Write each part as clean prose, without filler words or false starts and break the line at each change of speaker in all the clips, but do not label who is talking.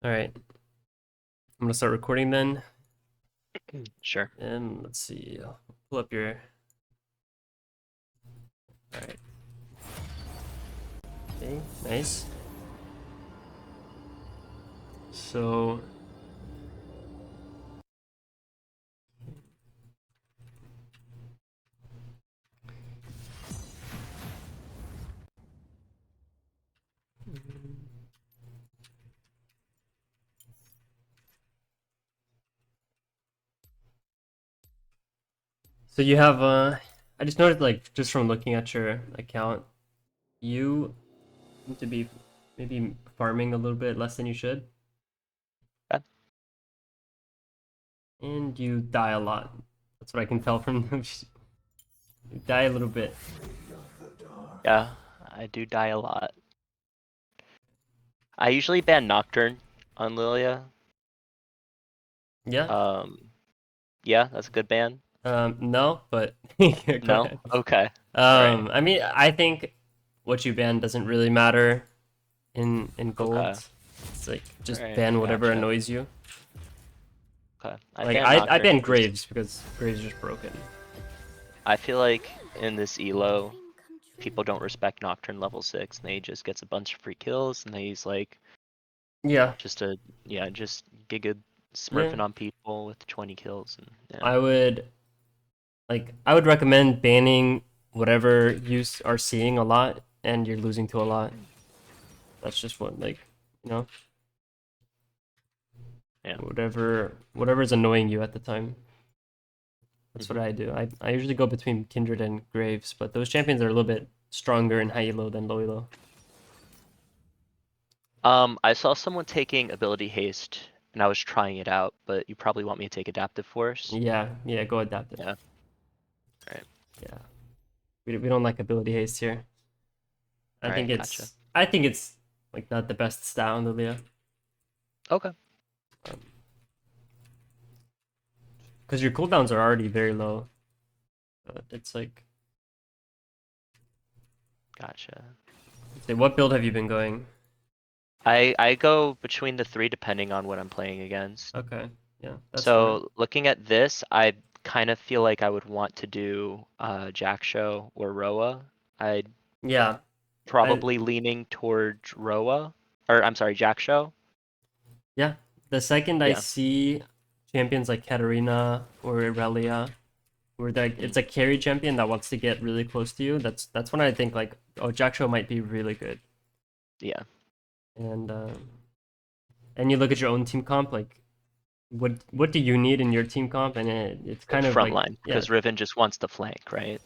All right, I'm gonna start recording then.
Sure.
And let's see, I'll pull up your. All right. Okay, nice. So, so you have I just noticed like just from looking at your account, you seem to be maybe farming a little bit less than you should,
Okay.
and you die a lot. That's what I can tell from them. You die a little bit.
Yeah, I do die a lot. I usually ban Nocturne on Lillia.
Yeah.
Um, yeah, that's a good ban.
No, but go
No?
ahead.
Okay. Alright.
I mean, I think what you ban doesn't really matter in gold.
Okay.
It's like just
Alright,
ban whatever
gotcha.
annoys you.
Okay. I
Like
ban
I
Nocturne
ban
because
Graves because Graves is just broken.
I feel like in this elo, people don't respect Nocturne level 6, and he just gets a bunch of free kills, and he's like,
Yeah,
just a, yeah, just giga
yeah.
smurfing on people with 20 kills, and yeah.
I would I would recommend banning whatever you are seeing a lot and you're losing to a lot. That's just what you know
Yeah.
whatever's annoying you at the time. That's what
Mhm.
I do. I usually go between Kindred and Graves, but those champions are a little bit stronger in high elo than low elo.
I saw someone taking ability haste, and I was trying it out, but you probably want me to take adaptive force.
Yeah, yeah, go adaptive.
Yeah. Alright.
Yeah. We don't like ability haste here.
Alright, gotcha.
I think it's like not the best stat on the Leo.
Okay.
Because your cooldowns are already very low. It's like,
Gotcha.
say, what build have you been going?
I go between the three depending on what I'm playing against.
Okay, yeah, that's fine.
So looking at this, I kind of feel like I would want to do Jack Show or Roa. I'd
Yeah, I
probably leaning towards Roa. Or I'm sorry, Jack Show.
yeah. The second I
Yeah.
see champions like Katarina or Irelia, where
Mm,
it's a carry champion that wants to get really close to you, that's when I think like, oh, Jackshow might be really good.
yeah.
And and you look at your own team comp, like what do you need in your team comp, and it's kind of
Front
like,
line.
yeah,
Because Riven just wants to flank, right?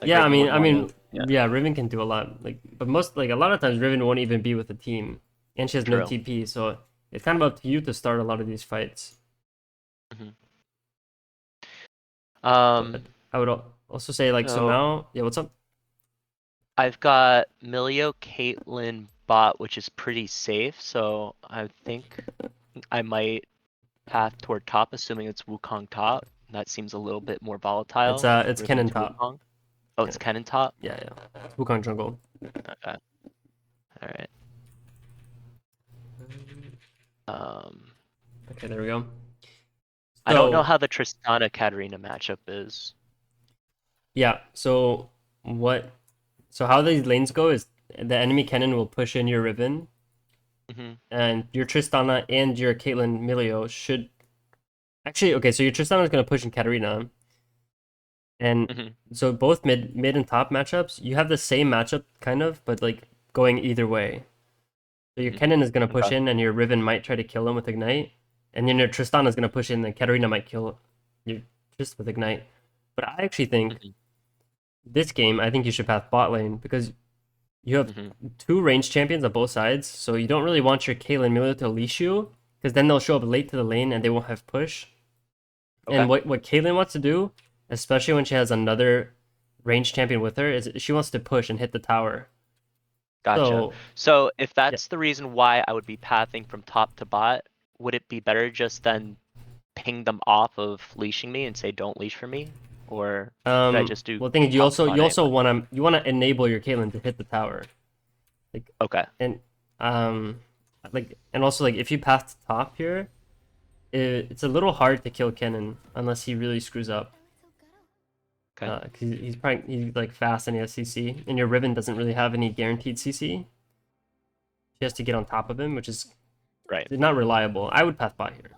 Like
yeah.
Riven wouldn't want to. Yeah.
Yeah, Riven can do a lot. But a lot of times Riven won't even be with the team, and she has no
True.
TP, so it's kind of up to you to start a lot of these fights.
Mhm.
But I would also say like, so
So
now, yeah, what's up?
I've got Milio, Caitlyn, bot, which is pretty safe. So I think I might path toward top, assuming it's Wukong top. That seems a little bit more volatile if
It's Kennen
Riven's
top.
Wukong. Oh, it's
Yeah,
Kennen top?
yeah, yeah. Wukong jungle.
Okay. Alright. Um,
Okay, there we go.
I don't know
So
how the Tristana Katarina matchup is.
yeah, what? So how these lanes go is the enemy Kennen will push in your Riven,
Hmm.
and your Tristana and your Caitlyn Milio should actually, okay. So your Tristana is gonna push in Katarina, and
Hmm.
so both mid and top matchups, you have the same matchup kind of, but like going either way. So your
Hmm.
Kennen is gonna push
Okay.
in, and your Riven might try to kill him with Ignite, and then your Tristana is gonna push in, and Katarina might kill your Trist with Ignite. But I actually think
Hmm.
this game, I think you should path bot lane because you have
Hmm.
two range champions on both sides, so you don't really want your Caitlyn Miller to leash you because then they'll show up late to the lane and they won't have push. And
Okay.
what Caitlyn wants to do, especially when she has another range champion with her, is she wants to push and hit the tower.
Gotcha.
So
So if
yeah,
that's the reason why I would be pathing from top to bot, would it be better just then ping them off of leashing me and say don't leash for me? Or should I just do
well, the thing is,
top to bot
you also
anyway?
want to enable your Caitlyn to hit the tower, like
Okay.
and um like, and also like if you path top here, it's a little hard to kill Kennen unless he really screws up.
Okay.
'Cause he's like fast and he has CC, and your Riven doesn't really have any guaranteed CC. She has to get on top of him, which is
Right.
not reliable. I would path bot here,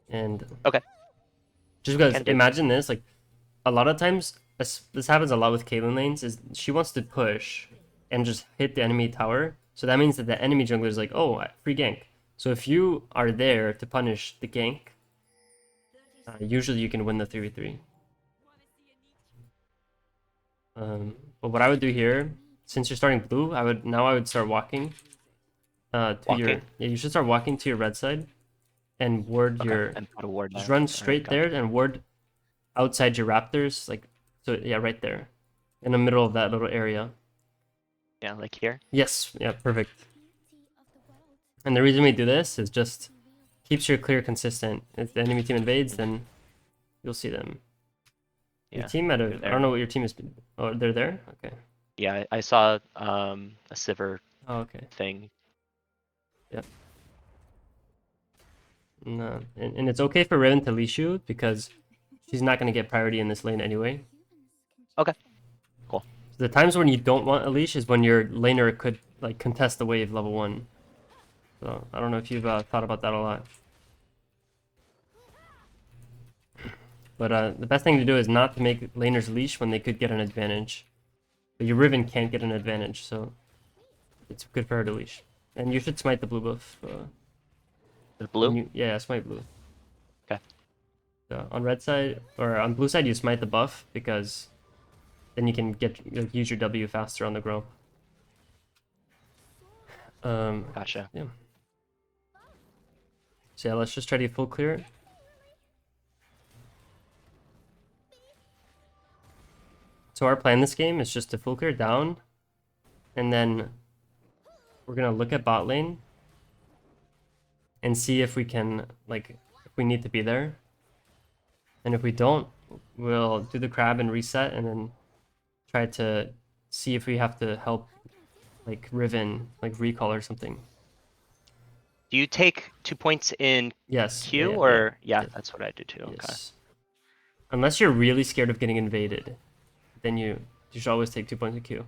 and
Okay.
just because
Can do.
imagine this, like a lot of times this happens a lot with Caitlyn lanes, is she wants to push and just hit the enemy tower. So that means that the enemy jungler is like, oh, free gank. So if you are there to punish the gank, usually you can win the 3v3. But what I would do here, since you're starting blue, I would start walking to your,
Walking.
yeah, you should start walking to your red side and ward
Okay.
your,
And put a ward
just
there.
run
All right.
straight
Got
there
it.
and ward outside your raptors, like, so yeah, right there in the middle of that little area.
Yeah, like here.
Yes, yeah, perfect. And the reason we do this is just keeps your clear consistent. If the enemy team invades, then you'll see them. Your
Yeah.
team I
They're there.
don't know what your team is. Oh, they're there? Okay.
Yeah, I saw a Sivir
Oh, okay.
thing.
Yep. No, and it's okay for Riven to leash you because she's not going to get priority in this lane anyway.
Okay. Cool.
So the times when you don't want a leash is when your laner could like contest the wave level 1. So I don't know if you've thought about that a lot. But the best thing to do is not to make laners leash when they could get an advantage. But your Riven can't get an advantage, so it's good for her to leash. And you should smite the blue buff.
The blue.
Yeah, smite blue.
Okay.
So on red side or on blue side, you smite the buff because then you can use your W faster on the growth.
Gotcha.
Yeah. So yeah, let's just try to get full clear. So our plan this game is just to full clear down, and then we're gonna look at bot lane and see if we can, like, if we need to be there. And if we don't, we'll do the crab and reset, and then try to see if we have to help, like, Riven, like, recall or something.
Do you take 2 points in
Yes.
Q
Yeah,
or
yeah.
that's what I do too. Okay.
Yes. Unless you're really scared of getting invaded, then you should always take 2 points of Q.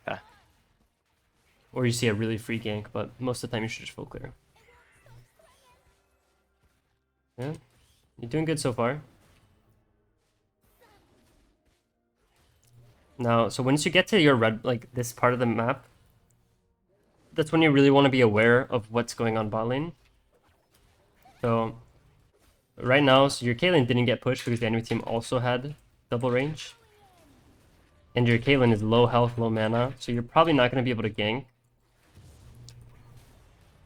Okay.
Or you see a really free gank, but most of the time you should just full clear. Yeah, you're doing good so far. Now, so once you get to your red, like this part of the map, that's when you really want to be aware of what's going on bot lane. So right now, so your Caitlyn didn't get pushed because the enemy team also had double range. And your Caitlyn is low health, low mana, so you're probably not going to be able to gank.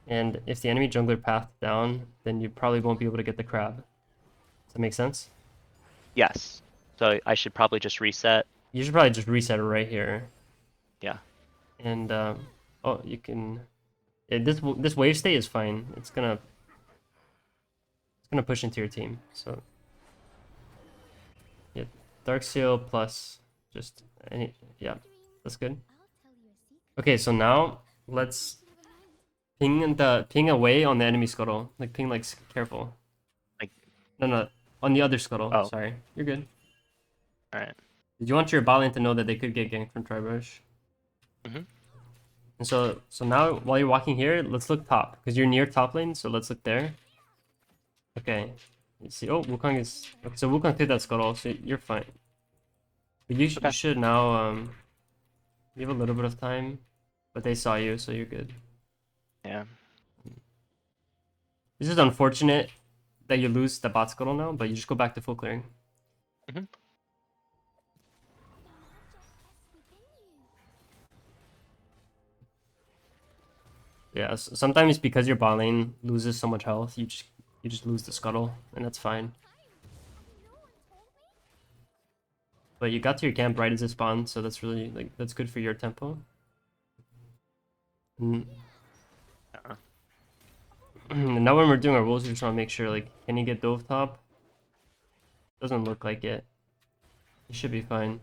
And if the enemy jungler pathed down, then you probably won't be able to get the crab. Does that make sense?
Yes. So I should probably just reset.
You should probably just reset it right here.
Yeah.
And oh, you can. Yeah, this wave state is fine. It's gonna push into your team. So yeah, Dark Seal plus just any. Yeah, that's good. Okay, so now let's ping away on the enemy scuttle. Like ping like careful.
Like
No, on the other scuttle.
Oh.
Sorry, you're good.
all right.
Did you want your bot lane to know that they could get ganked from Tribush?
Mhm.
And so now while you're walking here, let's look top because you're near top lane. So let's look there. Okay. You see, oh, Wukong is okay, so Wukong did that scuttle, so you're fine. But you
Okay.
should now you have a little bit of time, but they saw you, so you're good.
Yeah.
This is unfortunate that you lose the bot scuttle now, but you just go back to full clearing.
Mhm.
Yeah, sometimes because your bot lane loses so much health, you just lose the scuttle, and that's fine. But you got to your camp right as it spawned, so that's really like that's good for your tempo. And now when we're doing our rules, we just want to make sure, like, can you get dove top? Doesn't look like it. You should be fine.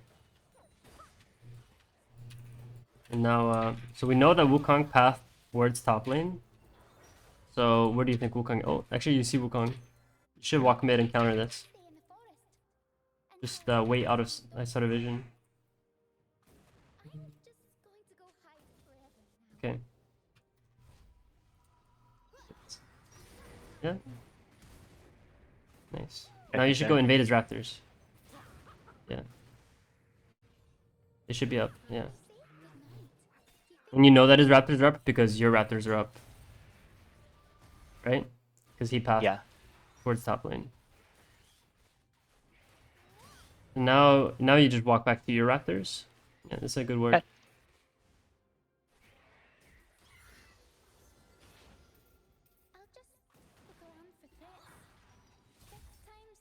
And now, so we know that Wukong pathed towards top lane. So where do you think Wukong? Oh, actually you see Wukong. You should walk mid and counter this. Just wait out of vision. Okay. Yeah. Nice. Now you should go invade his raptors. Yeah. They should be up. Yeah. And you know that his raptors are up because your raptors are up. Right? Because he pathed towards top lane. And now you just walk back to your raptors. Yeah, that's a good word.
Okay.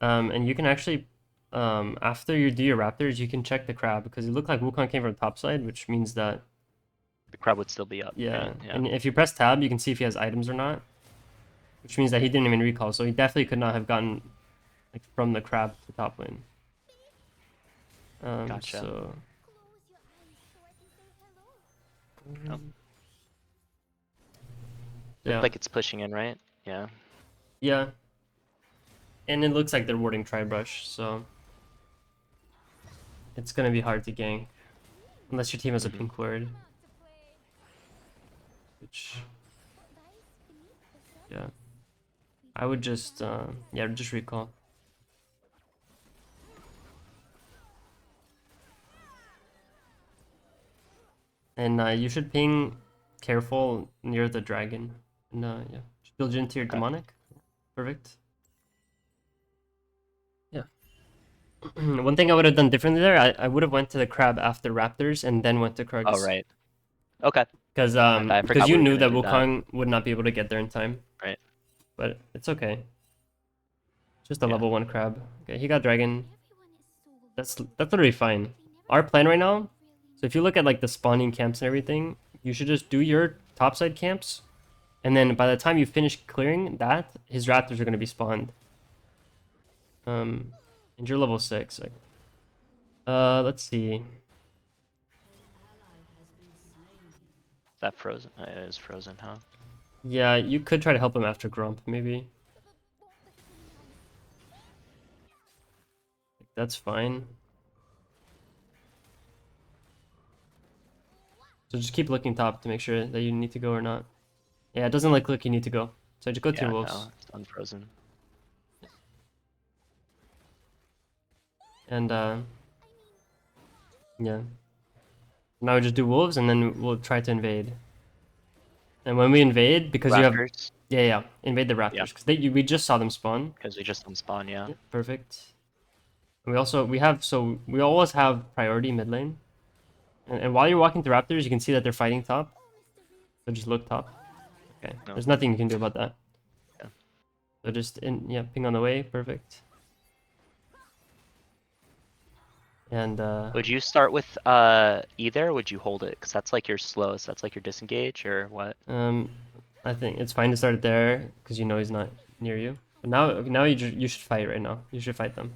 And you can actually, after you do your raptors, you can check the crab because it looked like Wukong came from the top side, which means that
The crab would still be up.
yeah.
Right? Yeah.
And if you press tab, you can see if he has items or not, which means that he didn't even recall. So he definitely could not have gotten like from the crab to top lane.
Gotcha.
So.
Oh.
Yeah.
Looks like it's pushing in, right? Yeah.
Yeah. And it looks like they're warding Tri-Brush, so it's gonna be hard to gank. Unless your team has a pink ward. Which, yeah. I would just, yeah, just recall. And you should ping careful near the dragon. And yeah, just build you into your demonic. Perfect. Yeah. One thing I would have done differently there, I would have went to the crab after raptors and then went to Krugs.
Oh, right. Okay.
Because you knew that Wukong would not be able to get there in time.
Right.
But it's okay. Just a level 1 crab. Okay, he got dragon. That's literally fine. Our plan right now, so if you look at like the spawning camps and everything, you should just do your topside camps. And then by the time you finish clearing that, his raptors are going to be spawned. And you're level 6. Like, let's see.
Is that frozen? It is frozen, huh?
Yeah, you could try to help him after Grump, maybe. That's fine. So just keep looking top to make sure that you need to go or not. Yeah, it doesn't look like you need to go. So just go to your wolves.
No, it's unfrozen.
And yeah. Now we just do wolves and then we'll try to invade. And when we invade, because
Raptors?
you have invade the raptors because we just saw them spawn.
Because we just spawn, yeah.
Perfect. And we always have priority mid lane. And while you're walking through raptors, you can see that they're fighting top. So just look top. Okay. No. There's nothing you can do about that.
Yeah.
So just ping on the way. Perfect. And
would you start with either? Or would you hold it? Because that's like your slowest. That's like your disengage or what?
I think it's fine to start it there because you know he's not near you. But now you should fight right now. You should fight them.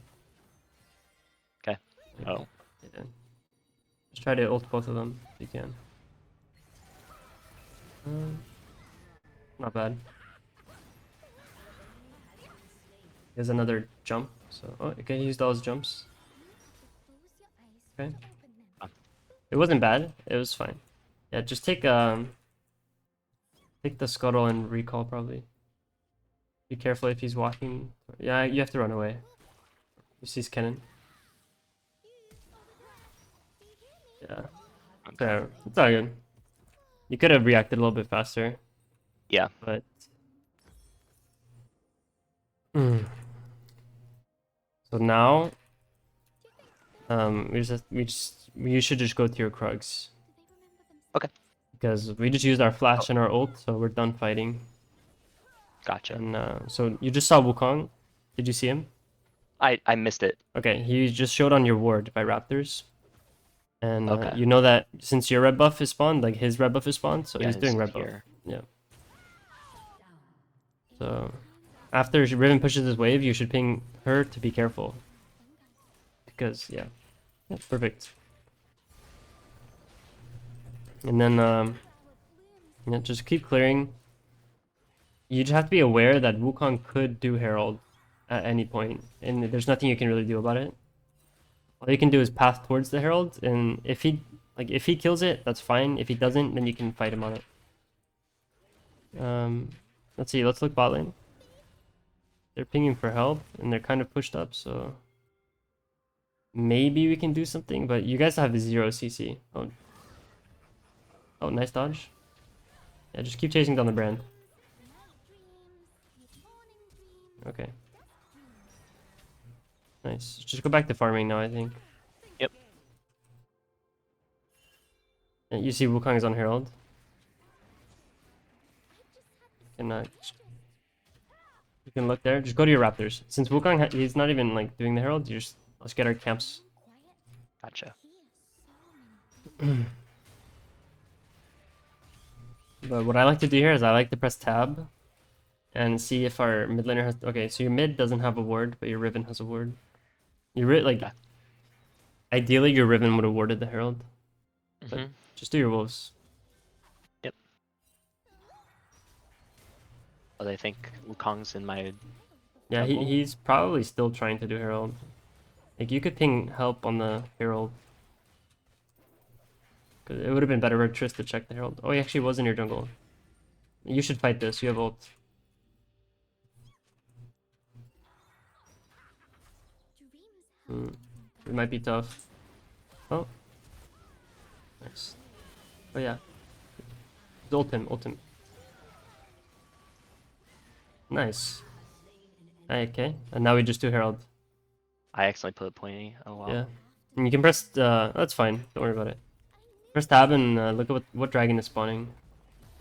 Okay. Oh.
Yeah. Just try to ult both of them if you can. Not bad. He has another jump. So okay, he used all his jumps. Okay. It wasn't bad. It was fine. Yeah, just take the scuttle and recall probably. Be careful if he's walking. Yeah, you have to run away. You see his cannon. Yeah. So it's all good. You could have reacted a little bit faster.
Yeah.
But so now you should just go to your Krugs.
Okay.
Because we just used our flash and our ult, so we're done fighting.
Gotcha.
And so you just saw Wukong. Did you see him?
I missed it.
Okay, he just showed on your ward by raptors. And you know that since your red buff is spawned, like his red buff is spawned, so he's doing red buff. Yeah. So after Riven pushes his wave, you should ping her to be careful. Because yeah, perfect. And then Yeah, just keep clearing. You just have to be aware that Wukong could do Herald at any point, and there's nothing you can really do about it. All you can do is path towards the Herald, and if he kills it, that's fine. If he doesn't, then you can fight him on it. Let's see. Let's look bot lane. They're pinging for help, and they're kind of pushed up, so maybe we can do something. But you guys have 0 CC. Oh, nice dodge. Yeah, just keep chasing down the brand. Okay. Nice. Just go back to farming now, I think.
Yep.
And you see Wukong is on Herald. You can look there. Just go to your Raptors. Since Wukong, he's not even like doing the Herald. Let's get our camps.
Gotcha.
But what I like to do here is I like to press tab and see if our mid laner has. Okay, so your mid doesn't have a ward, but your Riven has a ward.
Yeah.
Ideally your Riven would have warded the Herald. But
Mm-hmm.
just do your wolves.
Yep. Oh, they think Wukong's in my
Yeah,
jungle?
he's probably still trying to do Herald. Like you could ping help on the Herald. Cause it would have been better for Triss to check the Herald. Oh, he actually was in your jungle. You should fight this. You have ult. It might be tough. Oh. Nice. Oh yeah. Ult him, ult him. Nice. Okay, and now we just do Herald.
I accidentally put pointy. Oh wow.
Yeah. And you can press, that's fine. Don't worry about it. Press tab and look at what dragon is spawning.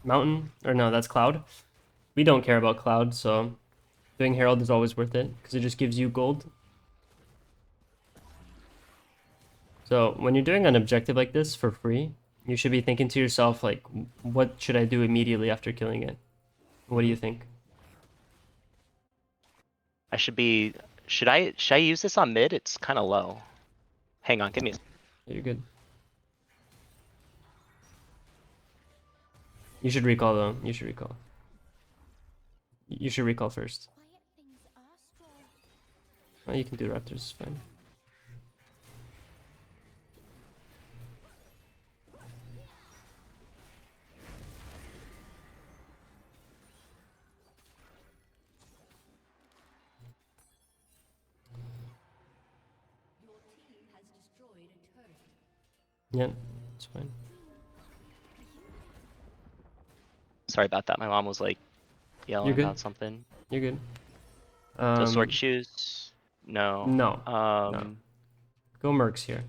Mountain? Or no, that's Cloud. We don't care about Cloud, so doing Herald is always worth it, because it just gives you gold. So when you're doing an objective like this for free, you should be thinking to yourself, like, what should I do immediately after killing it? What do you think?
I should be. Should I use this on mid? It's kind of low. Hang on, give me.
You're good. You should recall though. You should recall. You should recall first. Oh, you can do Raptors, it's fine. Yeah, it's fine.
Sorry about that. My mom was like yelling
good.
about something.
You're good.
So sword shoes? No.
No. No. Go Mercs here.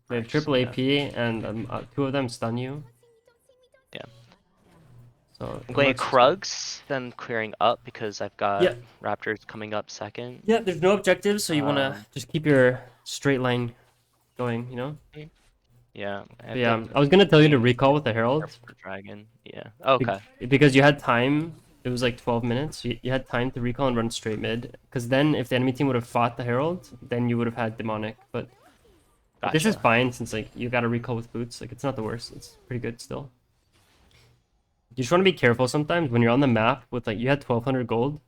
They have triple
yeah.
AP and 2 of them stun you.
Yeah.
So
I'm going
Mercs is
Krugs, then clearing up because I've got
Yeah.
Raptors coming up second.
Yeah, there's no objectives, so you want to just keep your straight line going, you know?
Yeah.
Yeah, I was going to tell you to recall with the Herald.
For Dragon. Yeah. Okay.
Because you had time. It was like 12 minutes. You had time to recall and run straight mid. Because then if the enemy team would have fought the Herald, then you would have had Demonic. But this is fine since like you got to recall with boots. Like it's not the worst. It's pretty good still. You just want to be careful sometimes when you're on the map with like you had 1200 gold.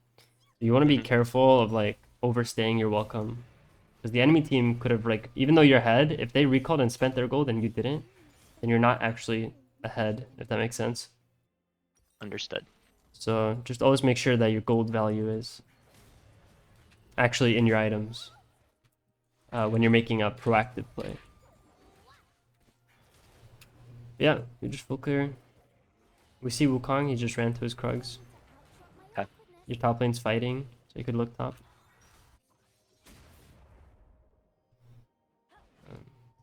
You want to be careful of like overstaying your welcome. Because the enemy team could have like, even though you're ahead, if they recalled and spent their gold and you didn't, then you're not actually ahead, if that makes sense.
Understood.
So just always make sure that your gold value is actually in your items when you're making a proactive play. Yeah, you just full clear. We see Wukong, he just ran to his Krugs.
Okay.
Your top lane's fighting, so you could look top.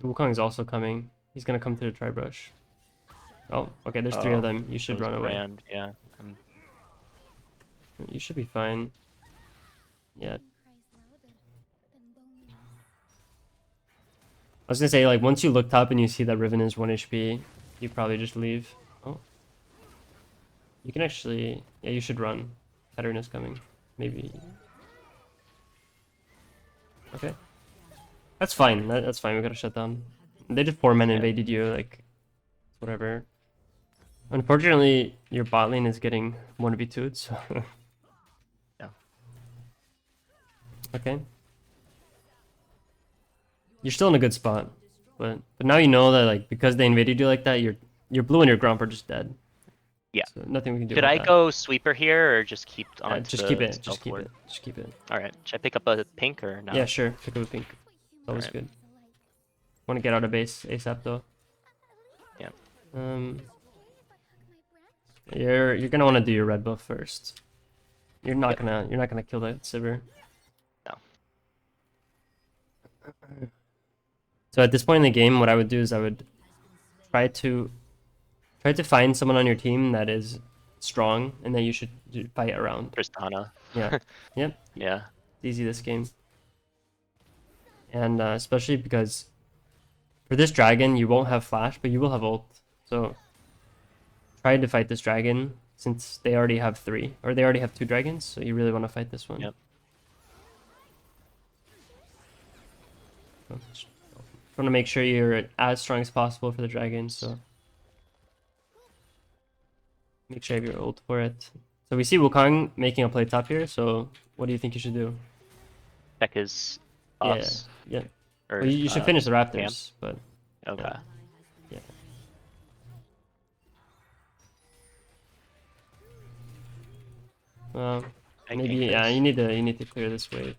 Wukong is also coming. He's gonna come to the tri-brush. Oh, okay, there's 3 of them. You should run away.
Yeah.
You should be fine. Yeah. I was gonna say, like, once you look top and you see that Riven is 1 HP, you probably just leave. Oh. You can actually... Yeah, you should run. Katarina's coming. Maybe... Okay. That's fine. That's fine. We gotta shut down. They just 4 men invaded you, like... Whatever. Unfortunately, your bot lane is getting 1v2'd, so...
Yeah.
Okay. You're still in a good spot, but now you know that like because they invaded you like that, your blue and your grump are just dead.
Yeah.
So nothing we can do
Should
about
I
that.
go sweeper here or just keep onto
Just keep
the
it. Just
stealth
keep
ward?
it. Just keep it.
All right. Should I pick up a pink or no?
Yeah, sure. Pick up a pink. That
All
was
right.
good. Want to get out of base ASAP though.
Yeah.
You're gonna want to do your red buff first. You're not gonna kill that Sivir.
No.
So at this point in the game, what I would do is I would try to find someone on your team that is strong and that you should fight around.
Tristana.
Yeah. Yep.
Yeah.
It's easy this game. And especially because for this dragon, you won't have flash, but you will have ult. So try to fight this dragon since they already have 3, or they already have 2 dragons. So you really want to fight this one.
Yep.
Just want to make sure you're as strong as possible for the dragon. So make sure you have your ult for it. So we see Wukong making a play top here. So what do you think you should do?
Check his buffs.
Yeah.
Or,
Well, you should finish the Raptors,
camp?
but
Okay.
yeah. Well,
I
maybe
gank
yeah.
this.
You need to clear this wave.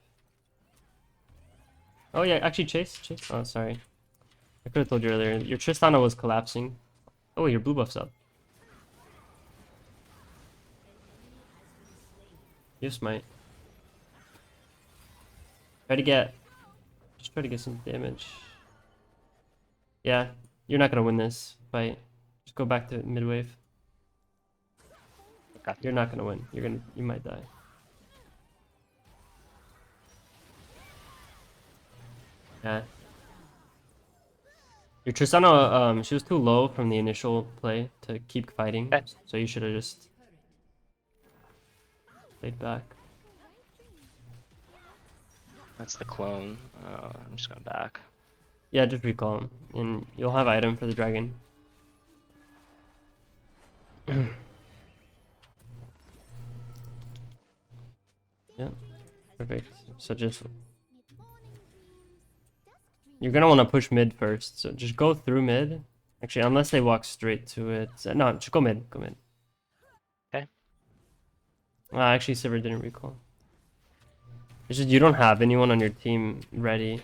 Oh yeah, actually chase. Oh sorry, I could have told you earlier. Your Tristana was collapsing. Oh, your blue buff's up. You smite. Just try to get some damage. Yeah, you're not gonna win this fight. Just go back to mid wave.
Okay.
You're not gonna win. You might die. Yeah. Your Tristana, she was too low from the initial play to keep fighting,
Okay.
so you should have just played back.
That's the clone. I'm just going back.
Yeah, just recall him, and you'll have item for the dragon. Yeah, perfect. So just you're gonna want to push mid first. So just go through mid. Actually, unless they walk straight to it. No, just go mid. Go mid.
Okay.
Actually, Sivir didn't recall. It's just you don't have anyone on your team ready,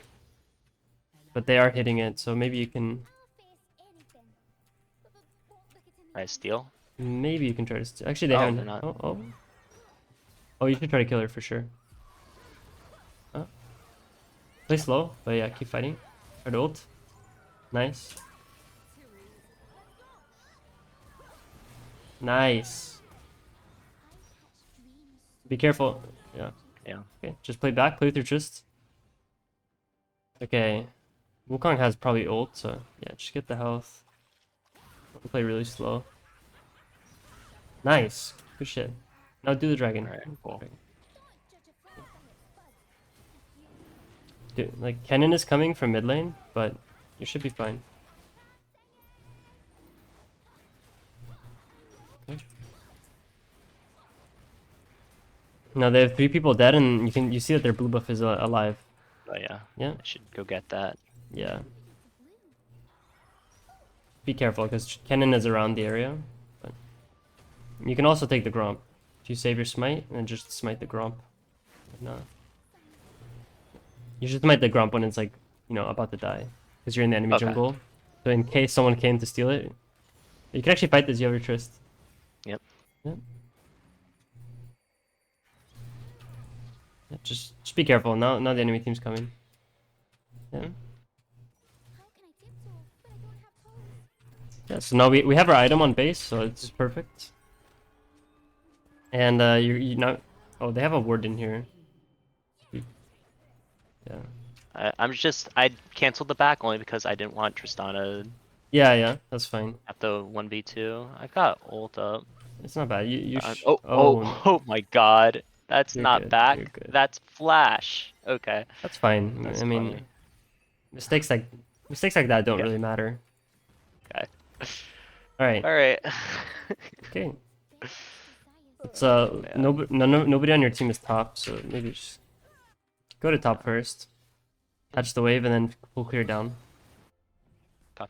but they are hitting it. So maybe you can.
I steal.
Maybe you can try to. Actually, they
Oh,
haven't.
they're not.
Oh, you should try to kill her for sure. Play slow, but yeah, keep fighting. Try to ult. Nice. Nice. Be careful. Yeah.
Yeah.
Okay, just play back. Play with your Trist. Okay. Wukong has probably ult, so yeah, just get the health. Play really slow. Nice. Good shit. Now do the dragon.
Alright, cool.
Dude, like Kennen is coming from mid lane, but you should be fine. Okay. Now they have 3 people dead, and you see that their blue buff is alive.
Oh yeah.
Yeah.
I should go get that.
Yeah. Be careful because Kennen is around the area. But you can also take the Gromp. If you save your smite and just smite the Gromp. No. You should smite the Gromp when it's like, about to die. Because you're in the enemy
Okay.
jungle. So in case someone came to steal it, you can actually fight this, you have your Trist.
Yep.
Yep. Yeah, just be careful. Now the enemy team's coming. Yeah. Yeah, so now we have our item on base, so it's perfect. And you now, oh, they have a ward in here. Yeah.
I canceled the back only because I didn't want Tristana
Yeah, that's fine.
at the 1v2. I got ult up.
It's not bad.
Oh my god. That's
You're
not
good,
back.
you're good.
That's flash. Okay.
That's fine.
That's
I mean,
funny.
mistakes like that don't
Yeah.
really matter.
Okay.
All right.
Alright.
Okay. It's
Oh man.
nobody on your team is top, so maybe just go to top first, catch the wave, and then full clear down.
Okay.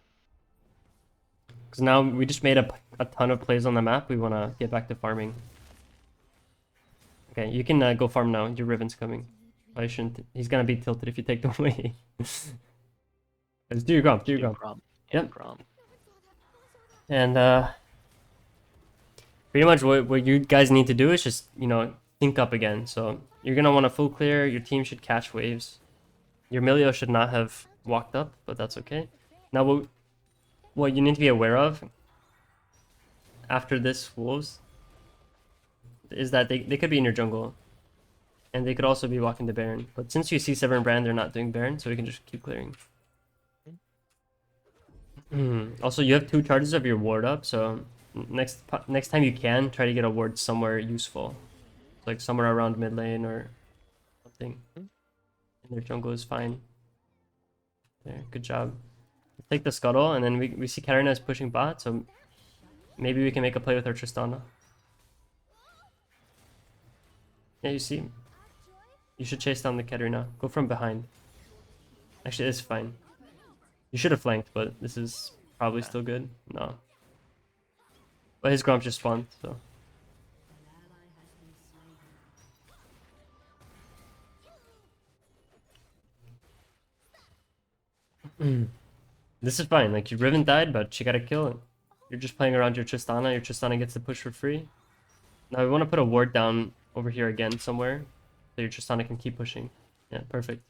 Because now we just made a ton of plays on the map. We want to get back to farming. Okay, you can go farm now. Your Riven's coming. I shouldn't. He's gonna be tilted if you take the away. Just do your gromp. Do your
Do
gromp.
Grom. Yeah,
Yep.
Grom.
And pretty much what you guys need to do is just think up again. So you're gonna want to full clear. Your team should catch waves. Your Milio should not have walked up, but that's okay. Now what you need to be aware of after this wolves is that they could be in your jungle. And they could also be walking the Baron. But since you see Severin Brand, they're not doing Baron, so we can just keep clearing. Also, you have 2 charges of your ward up, so next time you can, try to get a ward somewhere useful. Like somewhere around mid lane or something. And their jungle is fine. There, good job. Take the scuttle, and then we see Katarina is pushing bot, so maybe we can make a play with our Tristana. Yeah, you see. You should chase down the Katarina. Go from behind. Actually, it's fine. You should have flanked, but this is probably still good. No. But his Gromp just spawned, so. This is fine. Like, your Riven died, but she got a kill. You're just playing around your Tristana. Your Tristana gets the push for free. Now we want to put a ward down over here again somewhere, so your Tristana can keep pushing. Yeah, perfect.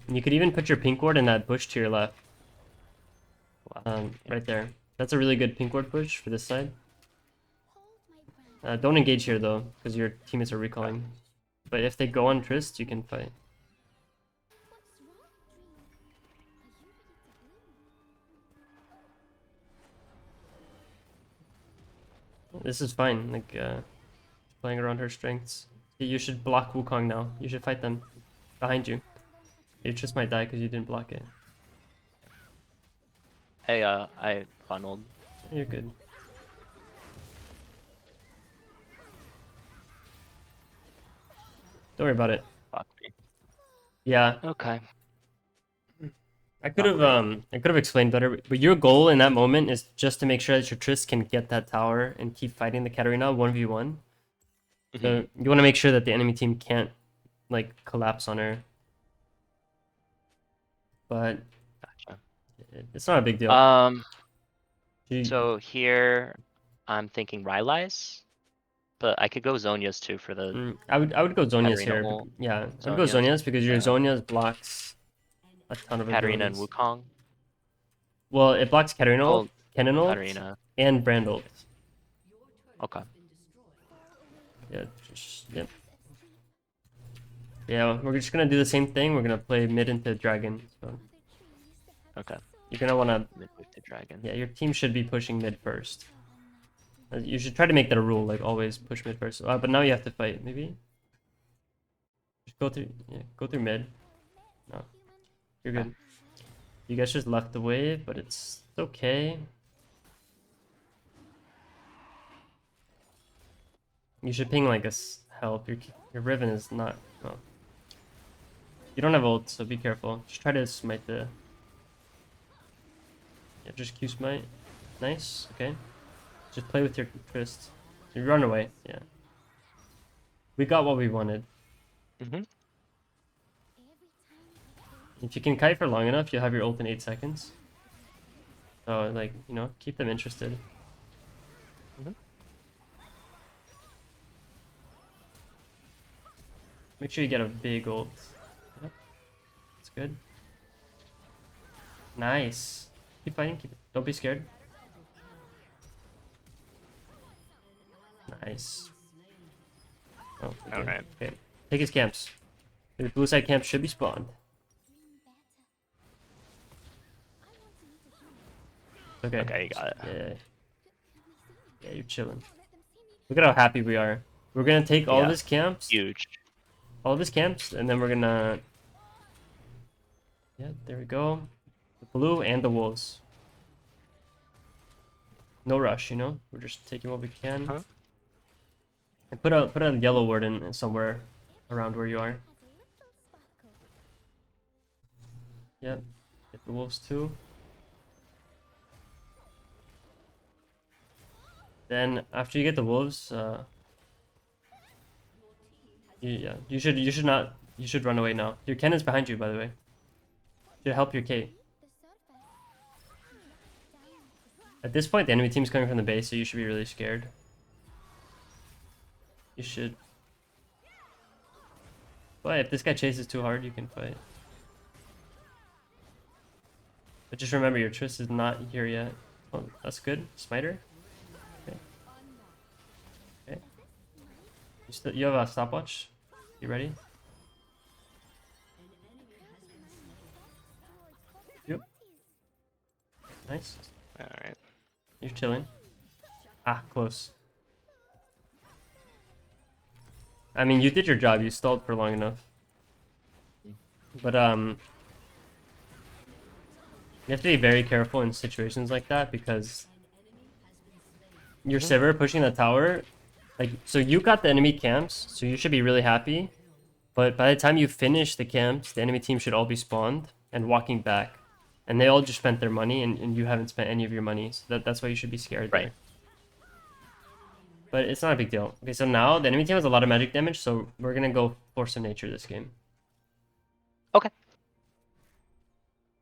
And you could even put your pink ward in that bush to your left. Right there. That's a really good pink ward push for this side. Don't engage here though, because your teammates are recalling. But if they go on Trist, you can fight. This is fine, like, playing around her strengths. You should block Wukong now. You should fight them. Behind you. You just might die because you didn't block it.
Hey, I funneled.
You're good. Don't worry about it.
Fuck me.
Yeah,
Okay.
I could have explained better, but your goal in that moment is just to make sure that your Triss can get that tower and keep fighting the Katarina 1v1. So you want to make sure that the enemy team can't like collapse on her. But
Gotcha.
it's not a big deal.
So here I'm thinking Rylai's, but I could go Zonia's too for the
I would go Zonia's
Katarina
here.
ult.
Yeah, I would go Zonia's because your Zonia's blocks a ton of
Katarina and
abilities.
Wukong.
Well, it blocks Katarina ult,
Oh,
Kennen ult,
Katarina.
and Brand ult.
Okay.
Yeah, yep. Yeah, we're just gonna do the same thing. We're gonna play mid into dragon. So
Okay.
you're gonna wanna.
Mid with the dragon.
Yeah, your team should be pushing mid first. You should try to make that a rule, like always push mid first. But now you have to fight. Maybe. Just go through. Yeah, go through mid. No, you're good. You guys just left the wave, but it's okay. You should ping like a help. Your Riven is not. Well, you don't have ult, so be careful. Just try to smite the. Yeah, just Q smite. Nice. Okay. Just play with your Trist. You run away. Yeah. We got what we wanted. If you can kite for long enough, you'll have your ult in 8 seconds. So, like, keep them interested. Make sure you get a big ult. Yep. That's good. Nice. Keep fighting. Don't be scared. Nice. Oh, okay.
Alright.
Okay. Take his camps. The blue side camp should be spawned. Okay.
Okay, you got it.
Yeah. Yeah, you're chilling. Look at how happy we are. We're gonna take all of his camps.
Huge.
All of his camps, and then we're gonna. Yeah, there we go. The blue and the wolves. No rush, you know? We're just taking what we can.
Huh?
And put a yellow ward in somewhere around where you are. Yep. Get the wolves too. Then after you get the wolves, you should run away now. Your cannon's behind you, by the way. Should help your Kate. At this point, the enemy team's coming from the base, so you should be really scared. You should. But if this guy chases too hard, you can fight. But just remember, your Triss is not here yet. Oh, that's good. Smiter. Okay. Okay. You have a stopwatch. You ready? Yep. Nice.
All right.
You're chilling. Ah, close. I mean, you did your job. You stalled for long enough. But you have to be very careful in situations like that because your Sivir pushing the tower, like, so you got the enemy camps, so you should be really happy. But by the time you finish the camps, the enemy team should all be spawned and walking back. And they all just spent their money, and you haven't spent any of your money. So that's why you should be scared there.
Right.
But it's not a big deal. Okay, so now the enemy team has a lot of magic damage, so we're gonna go Force of Nature this game.
Okay.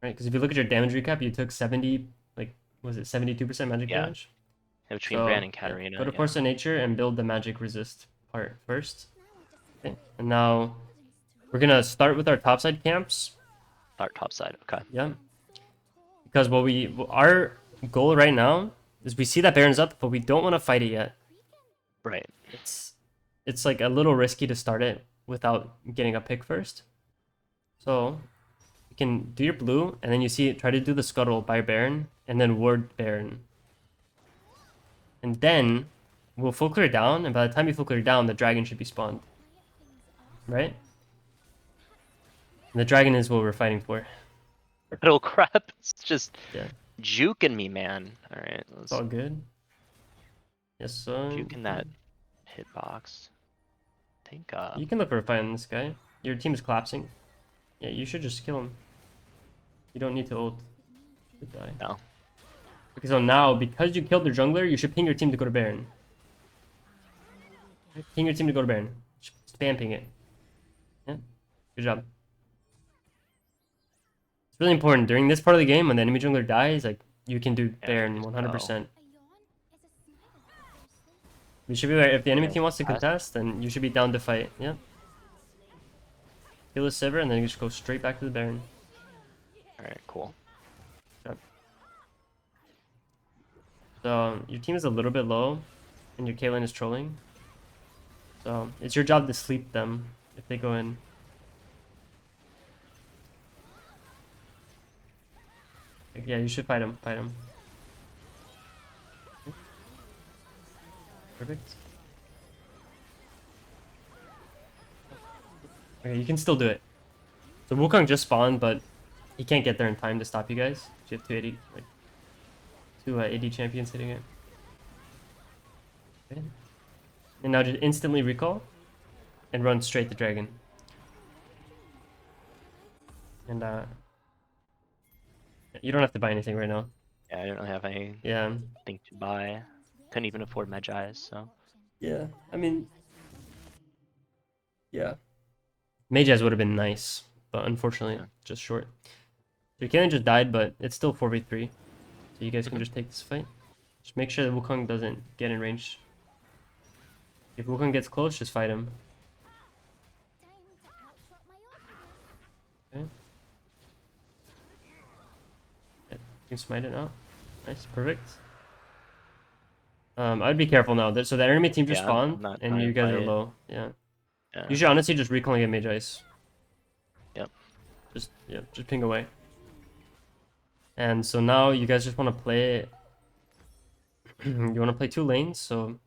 Right, because if you look at your damage recap, you took 70, like, was it 72% magic
Yeah.
damage?
Yeah, between
So,
Brand and
yeah,
Katarina.
go to
Yeah.
Force of Nature and build the magic resist part first. Okay, and now we're gonna start with our topside camps.
Start top side. Okay.
Yeah. Because our goal right now is we see that Baron's up, but we don't want to fight it yet.
Right.
It's like a little risky to start it without getting a pick first. So you can do your blue, and then try to do the scuttle by Baron, and then ward Baron. And then we'll full clear down, and by the time you full clear down, the dragon should be spawned. Right? And the dragon is what we're fighting for.
Oh crap! It's just
Yeah.
juking me, man. All right.
It's
Let's
all good. Yes, sir.
juking that hitbox. I think.
You can look for a fight on this guy. Your team is collapsing. Yeah, you should just kill him. You don't need to ult. You should die.
No.
Okay, so now, because you killed the jungler, you should ping your team to go to Baron. Ping your team to go to Baron. Spam ping it. Yeah, good job. It's really important. During this part of the game, when the enemy jungler dies, like, you can do Baron 100%. You should be right. If the enemy team wants to contest, then you should be down to fight. Yeah. Kill the Sivir, and then you just go straight back to the Baron.
All right. Cool.
So your team is a little bit low, and your Caitlyn is trolling. So it's your job to sleep them if they go in. Like, yeah, you should fight him. Fight him. Perfect. Okay, you can still do it. So Wukong just spawned, but he can't get there in time to stop you guys. You have 280, like, two AD champions hitting it. Okay. And now just instantly recall and run straight to dragon. And you don't have to buy anything right now.
Yeah, I don't really have anything
Yeah.
to buy. Couldn't even afford Magi's, so.
Yeah, I mean, yeah. Mages would have been nice, but unfortunately,
Yeah.
just short. Your Caitlyn just died, but it's still 4v3. So you guys can just take this fight. Just make sure that Wukong doesn't get in range. If Wukong gets close, just fight him. Okay. Yeah, you can smite it now. Nice, perfect. I'd be careful now. So that enemy team just
Yeah, I'm
spawned,
not
and
trying
you
to
guys are
fight.
low. Yeah.
Yeah.
You should honestly just recall and get Mage Ice.
Yep.
Just ping away. And so now you guys just want to play. You want to play two lanes. So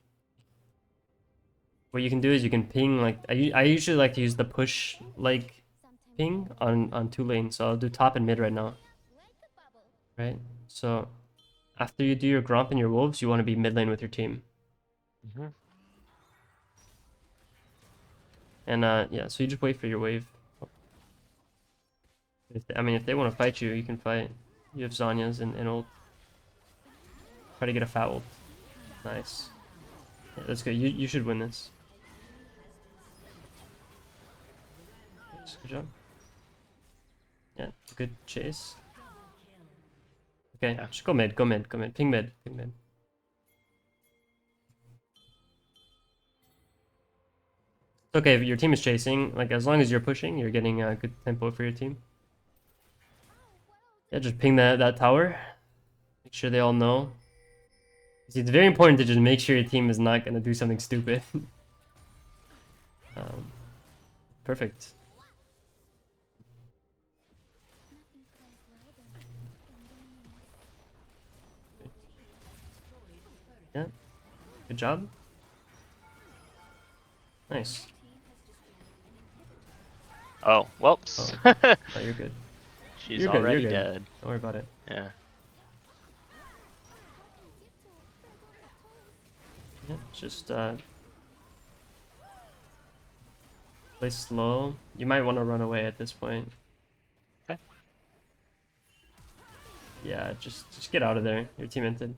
what you can do is you can ping, like, I usually like to use the push like ping on two lanes. So I'll do top and mid right now. right? So after you do your Gromp and your Wolves, you want to be mid lane with your team.
Mhm.
And yeah, so you just wait for your wave. I mean, if they want to fight you, you can fight. You have Zanya's and ult. Try to get a fat ult. Nice. Yeah, that's good. You should win this. Nice, good job. Yeah, good chase. Okay,
Yeah.
just go mid, go mid, go mid. Ping mid, ping mid. It's okay if your team is chasing. Like, as long as you're pushing, you're getting a good tempo for your team. Yeah, just ping that tower. Make sure they all know. See, it's very important to just make sure your team is not going to do something stupid. um, perfect. Yeah, good job. Nice.
Oh, whoops.
Oh, oh, you're good.
She's
You're good, you're
already
good.
dead.
Don't worry about it.
Yeah.
Yeah, just play slow. You might want to run away at this point.
Okay.
Yeah, just get out of there. Your team entered.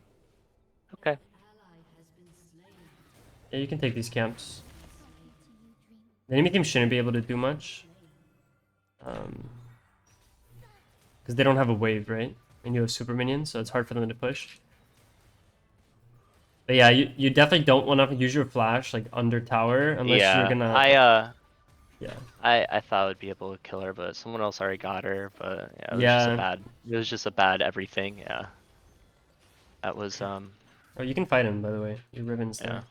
Okay.
Yeah, you can take these camps. The enemy team shouldn't be able to do much. Because they don't have a wave, right? And you have super minions, so it's hard for them to push. But yeah, you definitely don't want to use your flash like under tower unless you're
Yeah.
gonna. Yeah.
I thought I would be able to kill her, but someone else already got her. But yeah,
Yeah.
it was just a bad everything. Yeah. That was
Oh, you can fight him, by the way. Your Riven's
yeah.
there.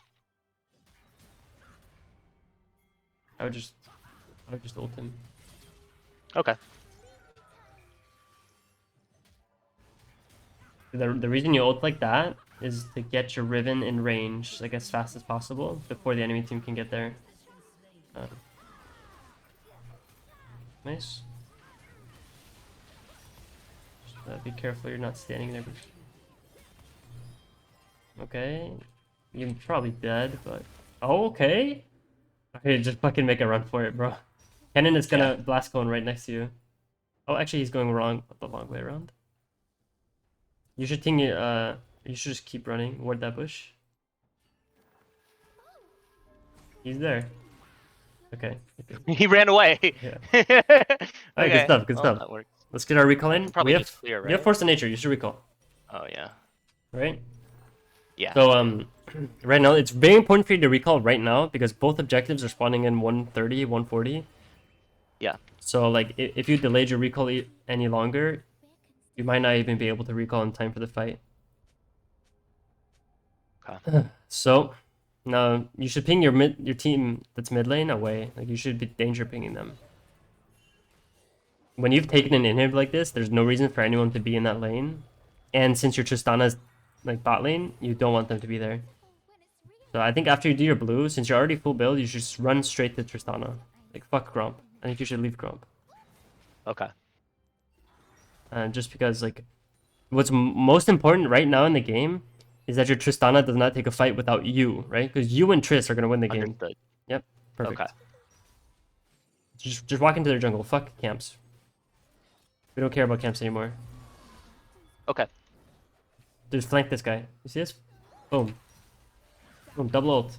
I would just ult him.
Okay.
The reason you ult like that is to get your Riven in range like as fast as possible before the enemy team can get there. Nice. Just, be careful you're not standing there. Okay. You're probably dead, but... Oh, okay. Okay, just fucking make a run for it, bro. Kennen is gonna blast cone right next to you. Oh, actually, he's going wrong, the long way around. You should think, you should just keep running. Ward that bush. He's there. Okay.
He ran away.
Yeah.
Okay.
Alright, good stuff, good
Well,
stuff.
that works.
Let's get our recall
I
in.
can probably just clear,
We have
right?
Force of Nature, you should recall.
Oh yeah.
Right?
Yeah.
So, right now, it's very important for you to recall right now because both objectives are spawning in 130, 140.
Yeah.
So, like, if you delayed your recall any longer, you might not even be able to recall in time for the fight.
Okay.
So, now you should ping your team that's mid lane away. Like, you should be danger pinging them. When you've taken an inhib like this, there's no reason for anyone to be in that lane. And since your Tristana's like bot lane, you don't want them to be there. So I think after you do your blue, since you're already full build, you should just run straight to Tristana. Like, fuck Gromp. I think you should leave Gromp.
Okay.
Just because, like, what's most important right now in the game is that your Tristana does not take a fight without you, right? Because you and Triss are going to win the game.
Understood.
Yep, perfect.
Okay.
Just walk into their jungle. Fuck camps. We don't care about camps anymore.
Okay.
Just flank this guy. You see this? Boom. Boom, double ult.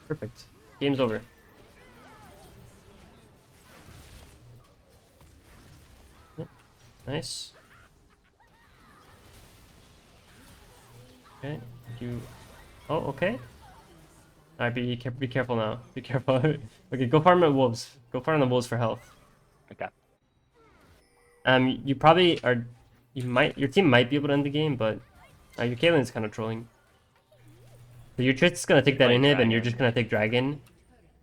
Perfect. Game's over. Yep. Nice. Okay. You. Oh, okay. Alright, be careful now. Be careful. Okay, go farm at wolves. Go farm the wolves for health.
Okay.
You probably are. Your team might be able to end the game, but your Caitlyn's kind of trolling. So your Triss is gonna take that
Playing
inhib, and you're
dragon.
just gonna take dragon.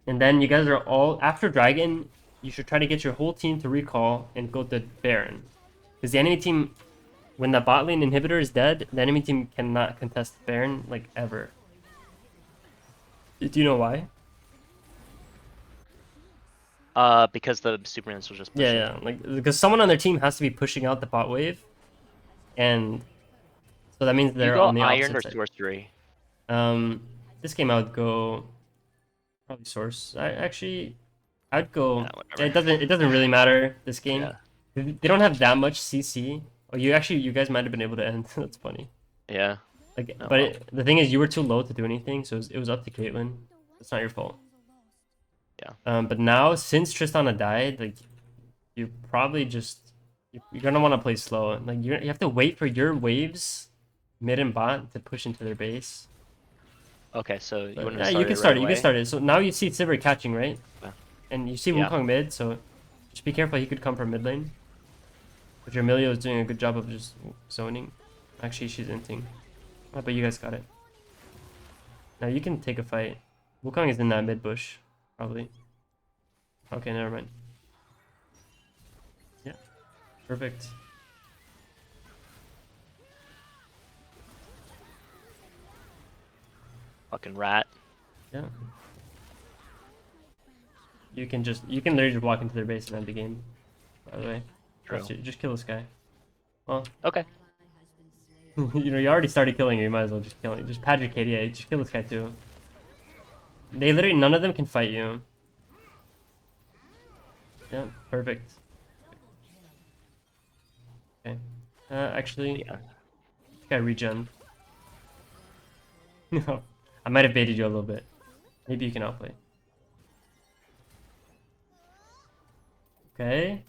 And then you guys are all after dragon. You should try to get your whole team to recall and go to Baron, because the enemy team, when the bot lane inhibitor is dead, the enemy team cannot contest Baron like ever. Do you know why?
Because the Supermans will just push
Yeah,
it.
yeah. Like because someone on their team has to be pushing out the bot wave, and so that means
Do you
they're
go
on the
Iron
opposite
or
side.
Sorcery?
Um, this game I would go probably Source. I'd go.
Yeah, whatever.
It doesn't really matter this game.
Yeah.
They don't have that much CC. Oh, you guys might have been able to end. That's funny.
Yeah.
Like,
Oh
but
well.
the thing is, you were too low to do anything, so it was up to Caitlyn. It's not your fault.
Yeah.
But now since Tristana died, like you probably just you're gonna want to play slow. Like you have to wait for your waves, mid and bot, to push into their base.
Okay, so you
But
want to
yeah, you
start
can
it right
start it. You can
away?
start it. So now you see Sivir catching, right?
Yeah.
And you see
Yeah.
Wukong mid, so just be careful. He could come from mid lane. But your Emilio is doing a good job of just zoning. Actually, she's inting. Oh, but you guys got it. Now you can take a fight. Wukong is in that mid bush, probably. Okay, never mind. Yeah, perfect.
Fucking rat.
Yeah. You can literally just walk into their base and end the game. By the way,
True.
just kill this guy. Well,
Okay.
you already started killing. You might as well just kill him. Just pad your KDA. Just kill this guy too. They literally none of them can fight you. Yeah, perfect. Okay. Actually,
Yeah.
I think I regen. No, I might have baited you a little bit. Maybe you can outplay. Okay.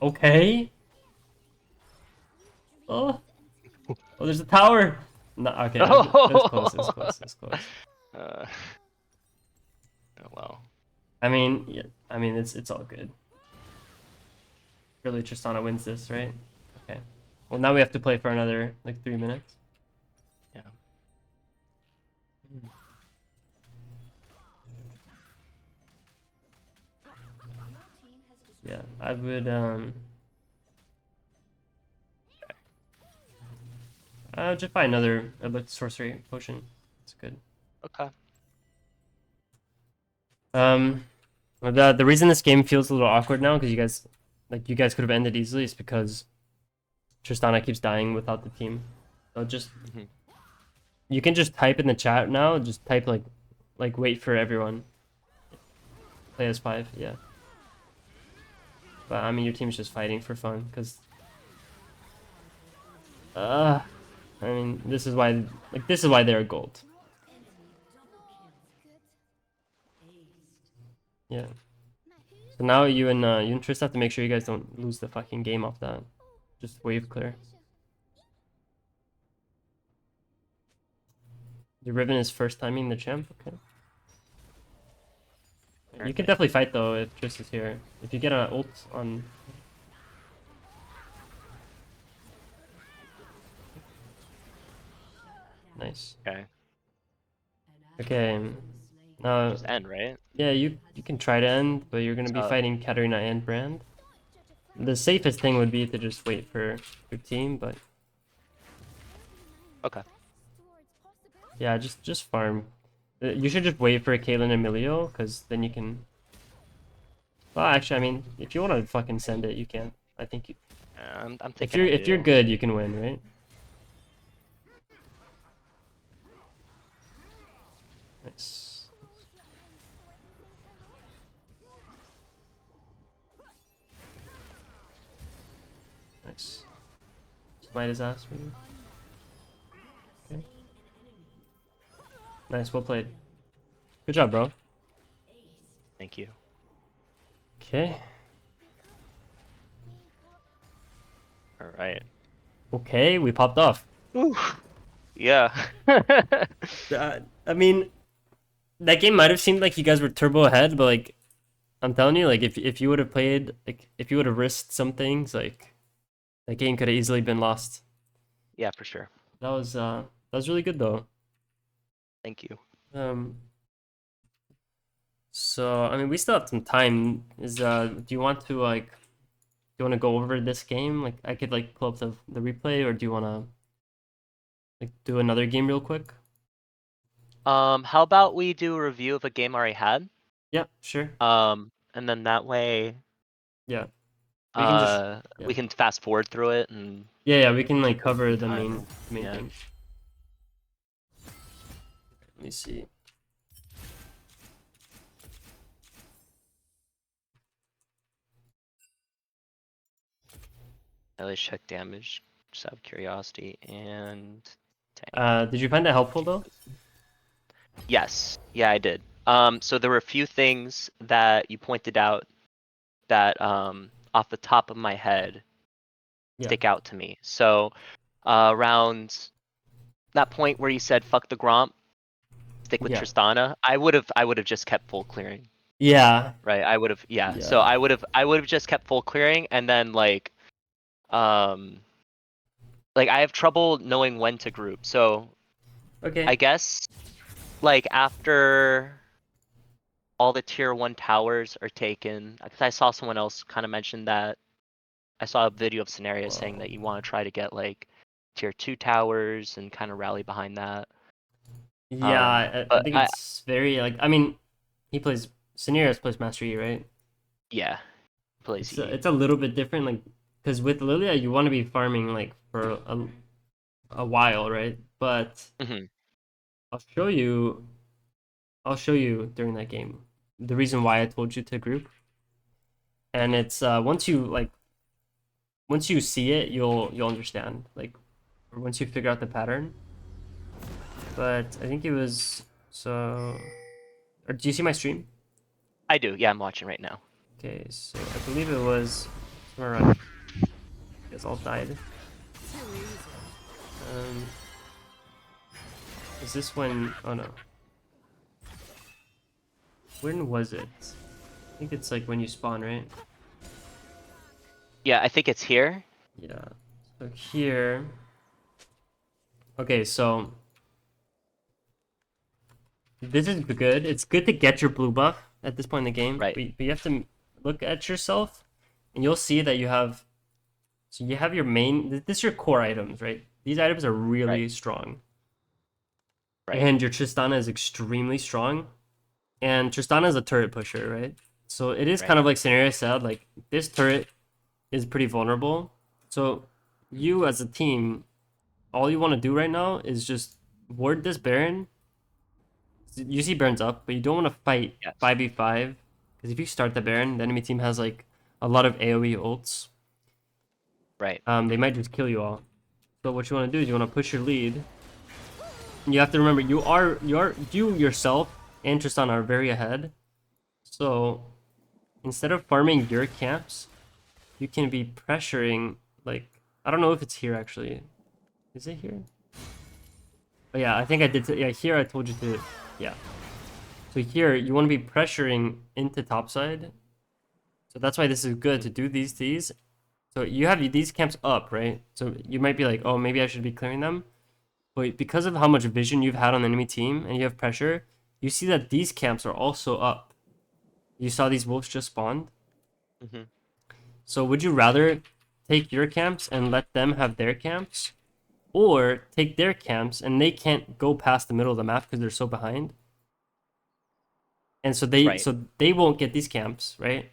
Okay. Oh. Oh, there's a tower. No, okay. It was close. It was close. It was close.
Uh, oh well.
I mean, yeah. I mean, it's all good. Really, Tristana wins this, right? Okay. Well, now we have to play for another like 3 minutes.
Yeah.
Yeah, I would just buy another sorcery potion. It's good.
Okay.
Well, the reason this game feels a little awkward now because you guys could have ended easily is because Tristana keeps dying without the team. So just
Mhm.
you can just type in the chat now. Just type like wait for everyone. Play as 5, yeah. But I mean your team's just fighting for fun because I mean this is why they're gold. Yeah. So now you and Trist have to make sure you guys don't lose the fucking game off that. Just wave clear. The Riven is first timing the champ. Okay. You can
Apparently.
definitely fight though if Trist is here. If you get an ult on. Nice.
Okay.
Okay. Now,
Just end, right?
yeah, you can try to end, but you're gonna be
So
fighting Katarina and Brand. The safest thing would be to just wait for your team, but
okay.
yeah, just farm. You should just wait for Caitlyn and Emilio, because then you can. Well, actually, I mean, if you want to fucking send it, you can. I think you,
I'm
if
thinking
you're
I
if you're
do.
good, you can win, right? Nice. Nice. Smite his ass, maybe. Okay. Nice, well played. Good job, bro.
Thank you.
Okay.
All right.
Okay, we popped off.
Oof. Yeah.
I mean, that game might have seemed like you guys were turbo ahead, but like I'm telling you, like if you would have played, like if you would have risked some things, like that game could have easily been lost.
Yeah, for sure.
That was really good though.
Thank you.
Um, so I mean, we still have some time. Do you want to go over this game? Like I could like pull up the replay, or do you want to like do another game real quick?
How about we do a review of a game I already had?
Yeah, sure.
and then that way,
Yeah. We can just yeah.
we can fast forward through it and
Yeah, we can like
keep
cover the
time.
main
Yeah.
thing. Let me see.
At least check damage, just out of curiosity, and tank.
Did you find that helpful though?
Yes, yeah, I did. So there were a few things that you pointed out that, off the top of my head,
Yeah.
stick out to me. So, around that point where you said "fuck the Gromp," stick with
Yeah.
Tristana, I would have just kept full clearing,
Yeah.
right? I would have, yeah. So
Yeah.
I would have just kept full clearing, and then um, I have trouble knowing when to group. So
Okay.
I guess, after all the tier 1 towers are taken, because I saw someone else kind of mention that. I saw a video of scenarios saying
Whoa.
that you want to try to get tier 2 towers and kind of rally behind that.
Yeah, I
But
think it's very like I mean, he plays Scenarios plays Master Yi, right?
yeah, plays E.
It's a little bit different, like because with Lilia you want to be farming like for a while, right? But
Hmm.
I'll show you. I'll show you during that game the reason why I told you to group, and it's once you see it, you'll understand like or once you figure out the pattern. But I think it was so. Or do you see my stream?
I do. Yeah, I'm watching right now.
Okay, so I believe it was somewhere around. You guys all died. Um, is this when? Oh no. When was it? I think it's like when you spawn, right?
Yeah, I think it's here.
Yeah. So here. Okay, so this is good. It's good to get your blue buff at this point in the game,
Right.
but you have to look at yourself, and you'll see that you have. So you have your main. This is your core items, right? These items are
Right.
really strong,
Right.
and your Tristana is extremely strong, and Tristana is a turret pusher, right? So it is
Right.
kind of like scenario said, like this turret is pretty vulnerable. So you as a team, all you want to do right now is just ward this Baron. You see Baron's up, but you don't want to fight
Yes.
5v5 because if you start the Baron, the enemy team has like a lot of AoE ults.
Right.
They might just kill you all. So what you want to do is you want to push your lead. You have to remember you yourself and Tristan are very ahead. So instead of farming your camps, you can be pressuring like I don't know if it's here actually. Is it here? Oh yeah, I think I did. Yeah, here I told you to. Yeah. So here you want to be pressuring into topside. So that's why this is good to do these. So you have these camps up, right? So you might be like, oh, maybe I should be clearing them. But because of how much vision you've had on the enemy team and you have pressure, you see that these camps are also up. You saw these wolves just spawned.
Hmm.
So would you rather take your camps and let them have their camps? Or take their camps and they can't go past the middle of the map because they're so behind? And
Right.
so they won't get these camps, right?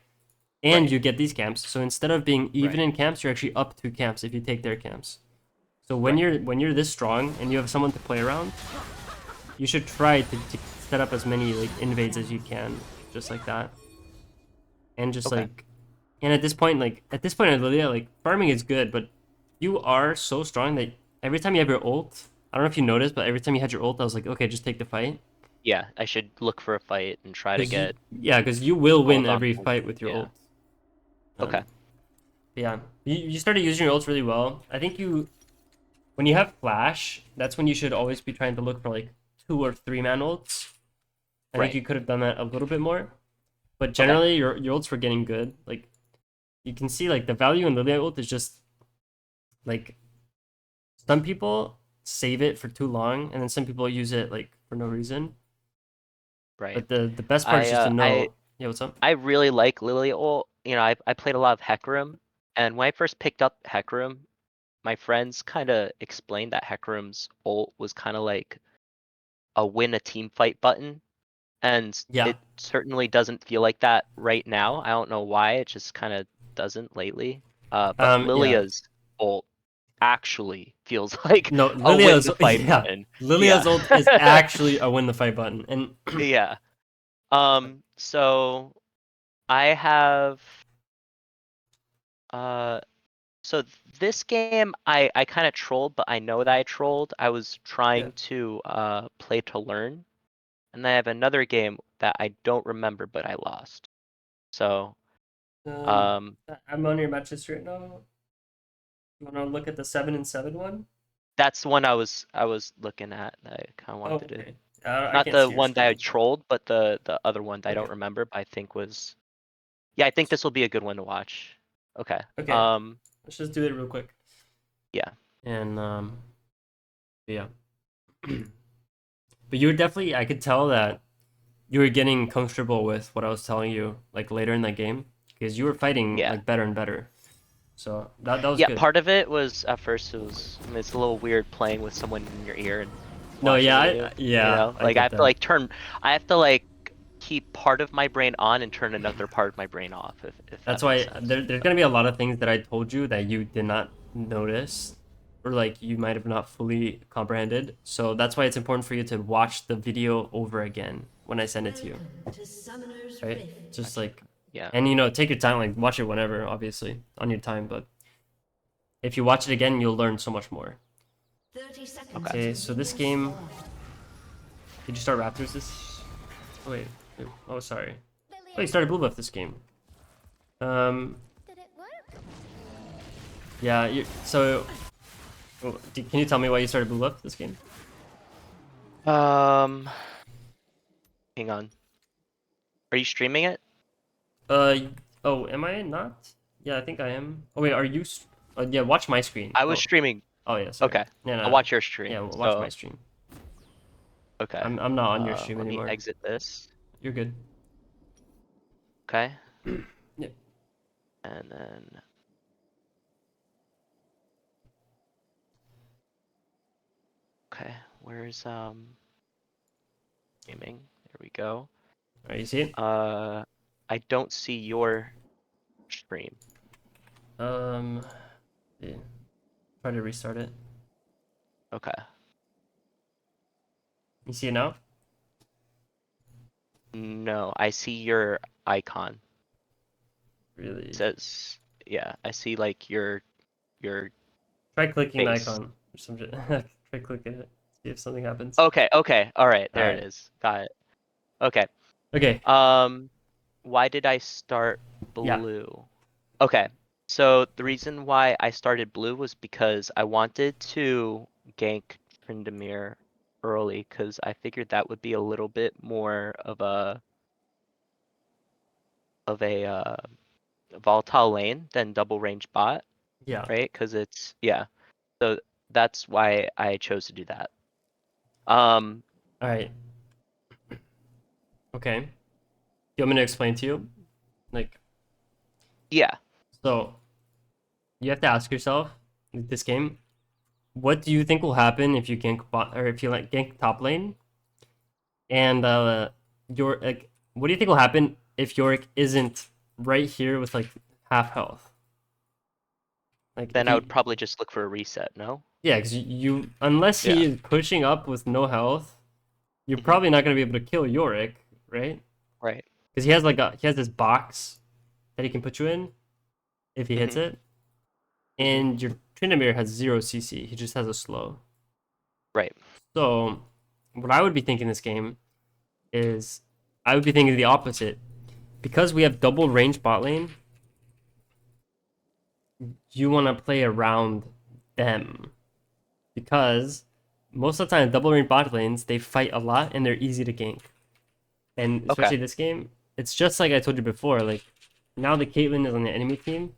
And
Right.
you get these camps. So instead of being even
Right.
in camps, you're actually up 2 camps if you take their camps. So
Right.
when you're this strong and you have someone to play around, you should try to set up as many like invades as you can, just like that. And just
Okay.
like and at this point in Lilia, like farming is good, but you are so strong that every time you have your ult, I don't know if you noticed, but every time you had your ult, I was like, okay, just take the fight.
Yeah, I should look for a fight and try to get
Because you will win
ult on
every
point.
fight with your
Yeah.
ult.
Okay.
Yeah, you started using your ults really well. I think when you have flash, that's when you should always be trying to look for like 2 or 3 man ults. I think
Right.
you could have done that a little bit more, but
Okay.
generally your ults were getting good. Like you can see, like the value in Lilia ult is just like some people save it for too long, and then some people use it like for no reason.
Right.
But the best part is just to
I
know. Yeah, what's up?
I really like Lillia ult. I played a lot of Hecarim, and when I first picked up Hecarim, my friends kind of explained that Hecarim's ult was kind of like a win a team fight button. And
Yeah.
it certainly doesn't feel like that right now. I don't know why, it just kind of doesn't lately. But
Yeah.
Lilia's ult actually feels like
No,
a win
Lilia's
the fight
yeah.
button.
Lilia's
Yeah.
ult is actually a win the fight button. And
Yeah. So I have uh so this game I kind of trolled, but I know that I trolled. I was
yeah.
trying to play to learn. And then I have another game that I don't remember, but I lost. So
Um,
um
I'm on your match history right now. You want to look at the 7-7 one?
that's the one I was looking at. I kind of
Oh,
wanted to,
okay. I
not
can't
the
see your
one that I
screen.
trolled, but the other one that I
Okay.
don't remember, but I think was, yeah, I think this will be a good one to watch. Okay.
Okay. Let's just do it real quick.
Yeah.
And yeah. But you were definitely, I could tell that you were getting comfortable with what I was telling you like later in that game because you were fighting
Yeah.
like better and better. So that was
Yeah,
good.
part of it was at first it was, I mean, it's a little weird playing with someone in your ear and
No,
watching
yeah,
you,
yeah, I
Like I
get
have to
that.
like I have to like keep part of my brain on and turn another part of my brain off, if
That's
that makes
why
sense.
there's gonna be a lot of things that I told you that you did not notice, or like you might have not fully comprehended. So that's why it's important for you to watch the video over again when I send it to you,
Welcome to Summoner's
right?
Rift.
Just
Okay.
like,
Yeah.
and take your time, like watch it whenever, obviously, on your time. But if you watch it again, you'll learn so much more.
30 seconds
Okay.
Okay,
until
so this
minions
game,
spawn.
did you start Raptors this? Oh, wait, oh sorry. Oh, you
Lillia,
started Blue Buff this game. Um,
did it work?
yeah, so. Can you tell me why you started Blue Buff this game?
Um, Hang on. Are you streaming it?
Uh, oh, am I not? Yeah, I think I am. Oh wait, are you? Yeah, watch my screen.
I was
Oh,
streaming.
oh yeah, sorry.
Okay.
No,
I'll
no,
watch your
yeah,
stream.
watch my
So,
stream.
okay.
I'm not on your stream
Let me
anymore.
exit this.
You're good.
Okay.
Yeah.
And then, okay, where's gaming? There we go.
All right, you see it?
Uh, I don't see your stream.
Um, yeah. Try to restart it.
Okay.
You see it now?
No, I see your icon. It
Really?
says, yeah, I see like your
Try clicking the
face.
icon or some shit. Try clicking it. See if something happens.
Okay, okay, all right,
All
there it
right.
is. Got it. Okay.
Okay.
Um, why did I start
Yeah.
blue? Okay, so the reason why I started blue was because I wanted to gank Tryndamere early, because I figured that would be a little bit more of a volatile lane than double range bot,
Yeah.
right? Because it's, yeah. So that's why I chose to do that. Um,
All right. Okay. You want me to explain to you? Like,
yeah.
so you have to ask yourself this game, what do you think will happen if you gank bot or if you like gank top lane? And your like, what do you think will happen if Yorick isn't right here with like half health? Like if
Then I would
he,
probably just look for a reset, no?
yeah, because you unless he
Yeah.
is pushing up with no health, you're
Hmm.
probably not gonna be able to kill Yorick, right?
Right.
Because he has this box that he can put you in if he hits
Hmm.
it,
Hmm.
and your Tryndamere has 0 CC. He just has a slow.
Right.
So, what I would be thinking this game is I would be thinking the opposite. Because we have double range bot lane, you want to play around them. Because most of the time, double range bot lanes, they fight a lot and they're easy to gank. And
Okay.
especially this game, it's just like I told you before. Like, now the Caitlyn is on the enemy team.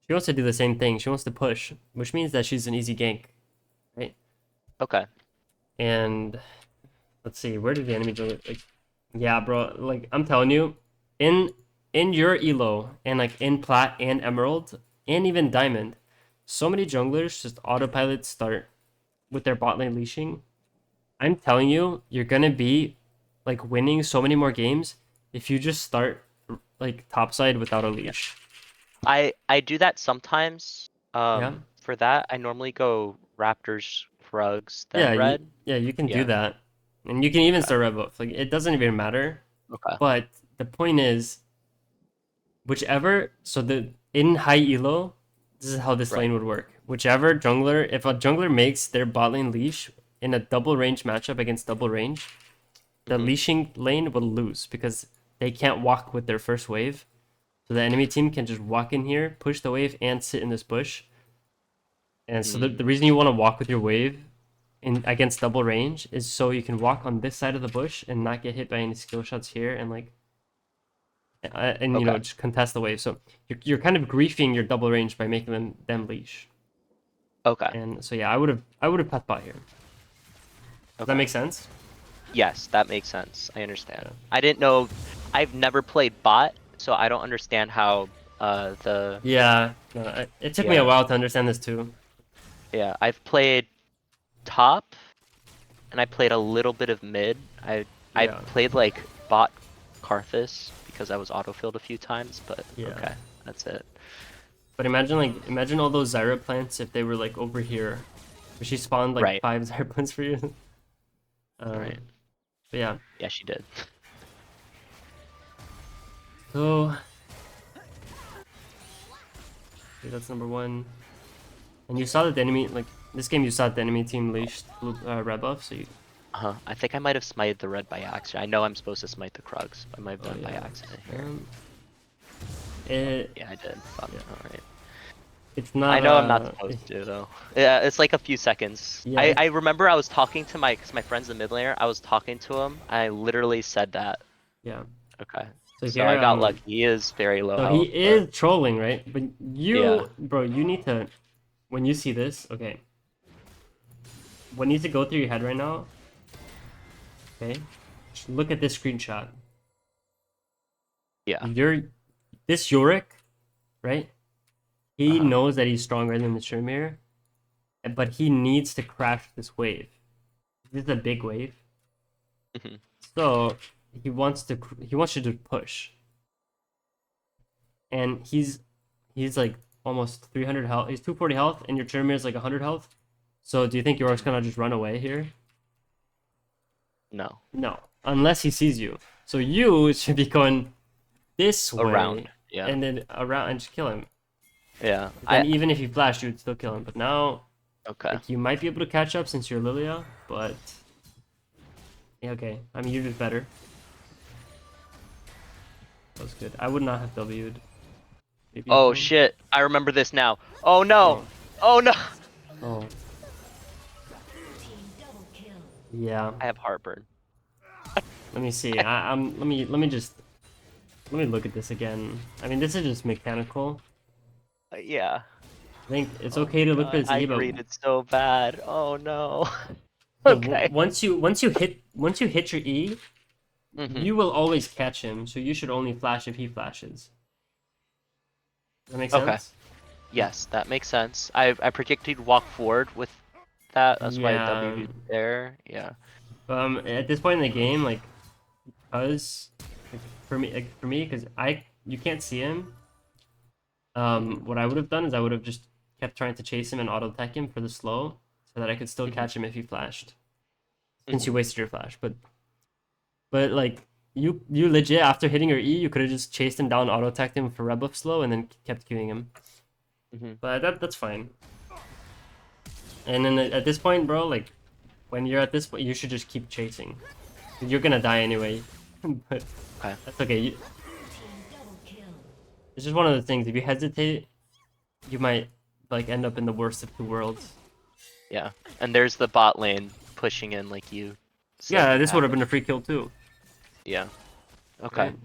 She wants to do the same thing. She wants to push, which means that she's an easy gank, right?
Okay.
And let's see, where did the enemy go? Like, yeah, bro. Like I'm telling you, in your elo and like in plat and emerald and even diamond, so many junglers just autopilot start with their bot lane leashing. I'm telling you, you're gonna be like winning so many more games if you just start like topside without a leash.
I do that sometimes.
Yeah.
For that, I normally go Raptors, Rugs,
Yeah,
then Red.
you can do
Yeah.
that. And you can even
Okay.
start red buff. Like it doesn't even matter.
Okay.
But the point is whichever so the in high elo, this is how this
Right.
lane would work. Whichever jungler, if a jungler makes their bot lane leash in a double range matchup against double range, the
Mhm.
leashing lane will lose because they can't walk with their first wave. So the enemy team can just walk in here, push the wave, and sit in this bush. And so the reason you want to walk with your wave in against double range is so you can walk on this side of the bush and not get hit by any skill shots here and like and you know
Okay.
just contest the wave. So you're kind of griefing your double range by making them leash.
Okay.
And so yeah, I would have pet bot here. Does that
Okay.
make sense?
Yes, that makes sense. I understand.
Yeah.
I didn't know. I've never played bot, so I don't understand how the
Yeah. No, it took me a
Yeah.
while to understand this too.
yeah. I've played top, and I played a little bit of mid. I
Yeah.
played like bot Karthus because I was autofilled a few times, but
Yeah.
okay, that's it.
But imagine all those Zyra plants if they were like over here. But she spawned like
Right.
5 Zyra plants for you.
Right.
But yeah.
Yeah, she did.
So okay, that's number 1. And you saw that the enemy like this game you saw the enemy team leashed red buff, so you
I think I might have smited the red by accident. I know I'm supposed to smite the Krugs. I might have done it by
yeah.
accident here. Yeah, I did. Fuck.
Yeah.
Alright.
It's not
I know I'm not supposed to though. Yeah, it's like a few seconds.
Yeah,
I remember I was talking to cause my friend's the mid laner. I was talking to him. I literally said that.
Yeah.
Okay.
So
So
here
I got lucky. He is very low
So
health.
he is trolling, right? But you,
Yeah.
bro, you need to, when you see this, okay. What needs to go through your head right now? Okay, just look at this screenshot.
Yeah.
This Yorick, right? He
Uh-huh.
knows that he's stronger than the Shermir, but he needs to crash this wave. This is a big wave,
Mhm.
so he wants you to push, and he's like almost 300 health. He's 240 health, and your Shermir is like 100 health. So do you think Yorick's gonna just run away here?
No.
No, unless he sees you. So you should be going this way,
Around. Yeah.
and then around and just kill him.
Yeah.
And even if he flashed, you would still kill him. But now,
Okay.
like, you might be able to catch up since you're Lillia, but yeah, okay. I mean, you're just better. That was good. I would not have W'd. Maybe
Oh
you can.
shit! I remember this now. Oh no! Oh no!
Oh,
Team double kill.
yeah.
I have heartburn.
Let me see. Let me look at this again. I mean, this is just mechanical.
Yeah.
I think it's
Oh
okay to
my
look for
God,
his
I
E, but
greeted so bad. Oh no.
so
Okay.
once you hit your E,
Mhm.
you will always catch him. So you should only flash if he flashes. Does that make sense?
Okay. Yes, that makes sense. I predicted walk forward with that. That's why I
Yeah.
W'd there. Yeah.
At this point in the game, like, because for me, because you can't see him. What I would have done is I would have just kept trying to chase him and auto attack him for the slow, so that I could still catch him if he flashed. Since you wasted your flash, but like you legit after hitting your E, you could have just chased him down, auto attacked him for red buff slow, and then kept queuing him. But that's fine. And then at this point, bro, like when you're at this point, you should just keep chasing. You're gonna die anyway. But
Okay.
that's okay.
Team double kill.
It's just one of the things. If you hesitate, you might like end up in the worst of two worlds.
Yeah. And there's the bot lane pushing in like you said
Yeah, this would have
happened.
been a free kill too.
Yeah. Okay.
Right?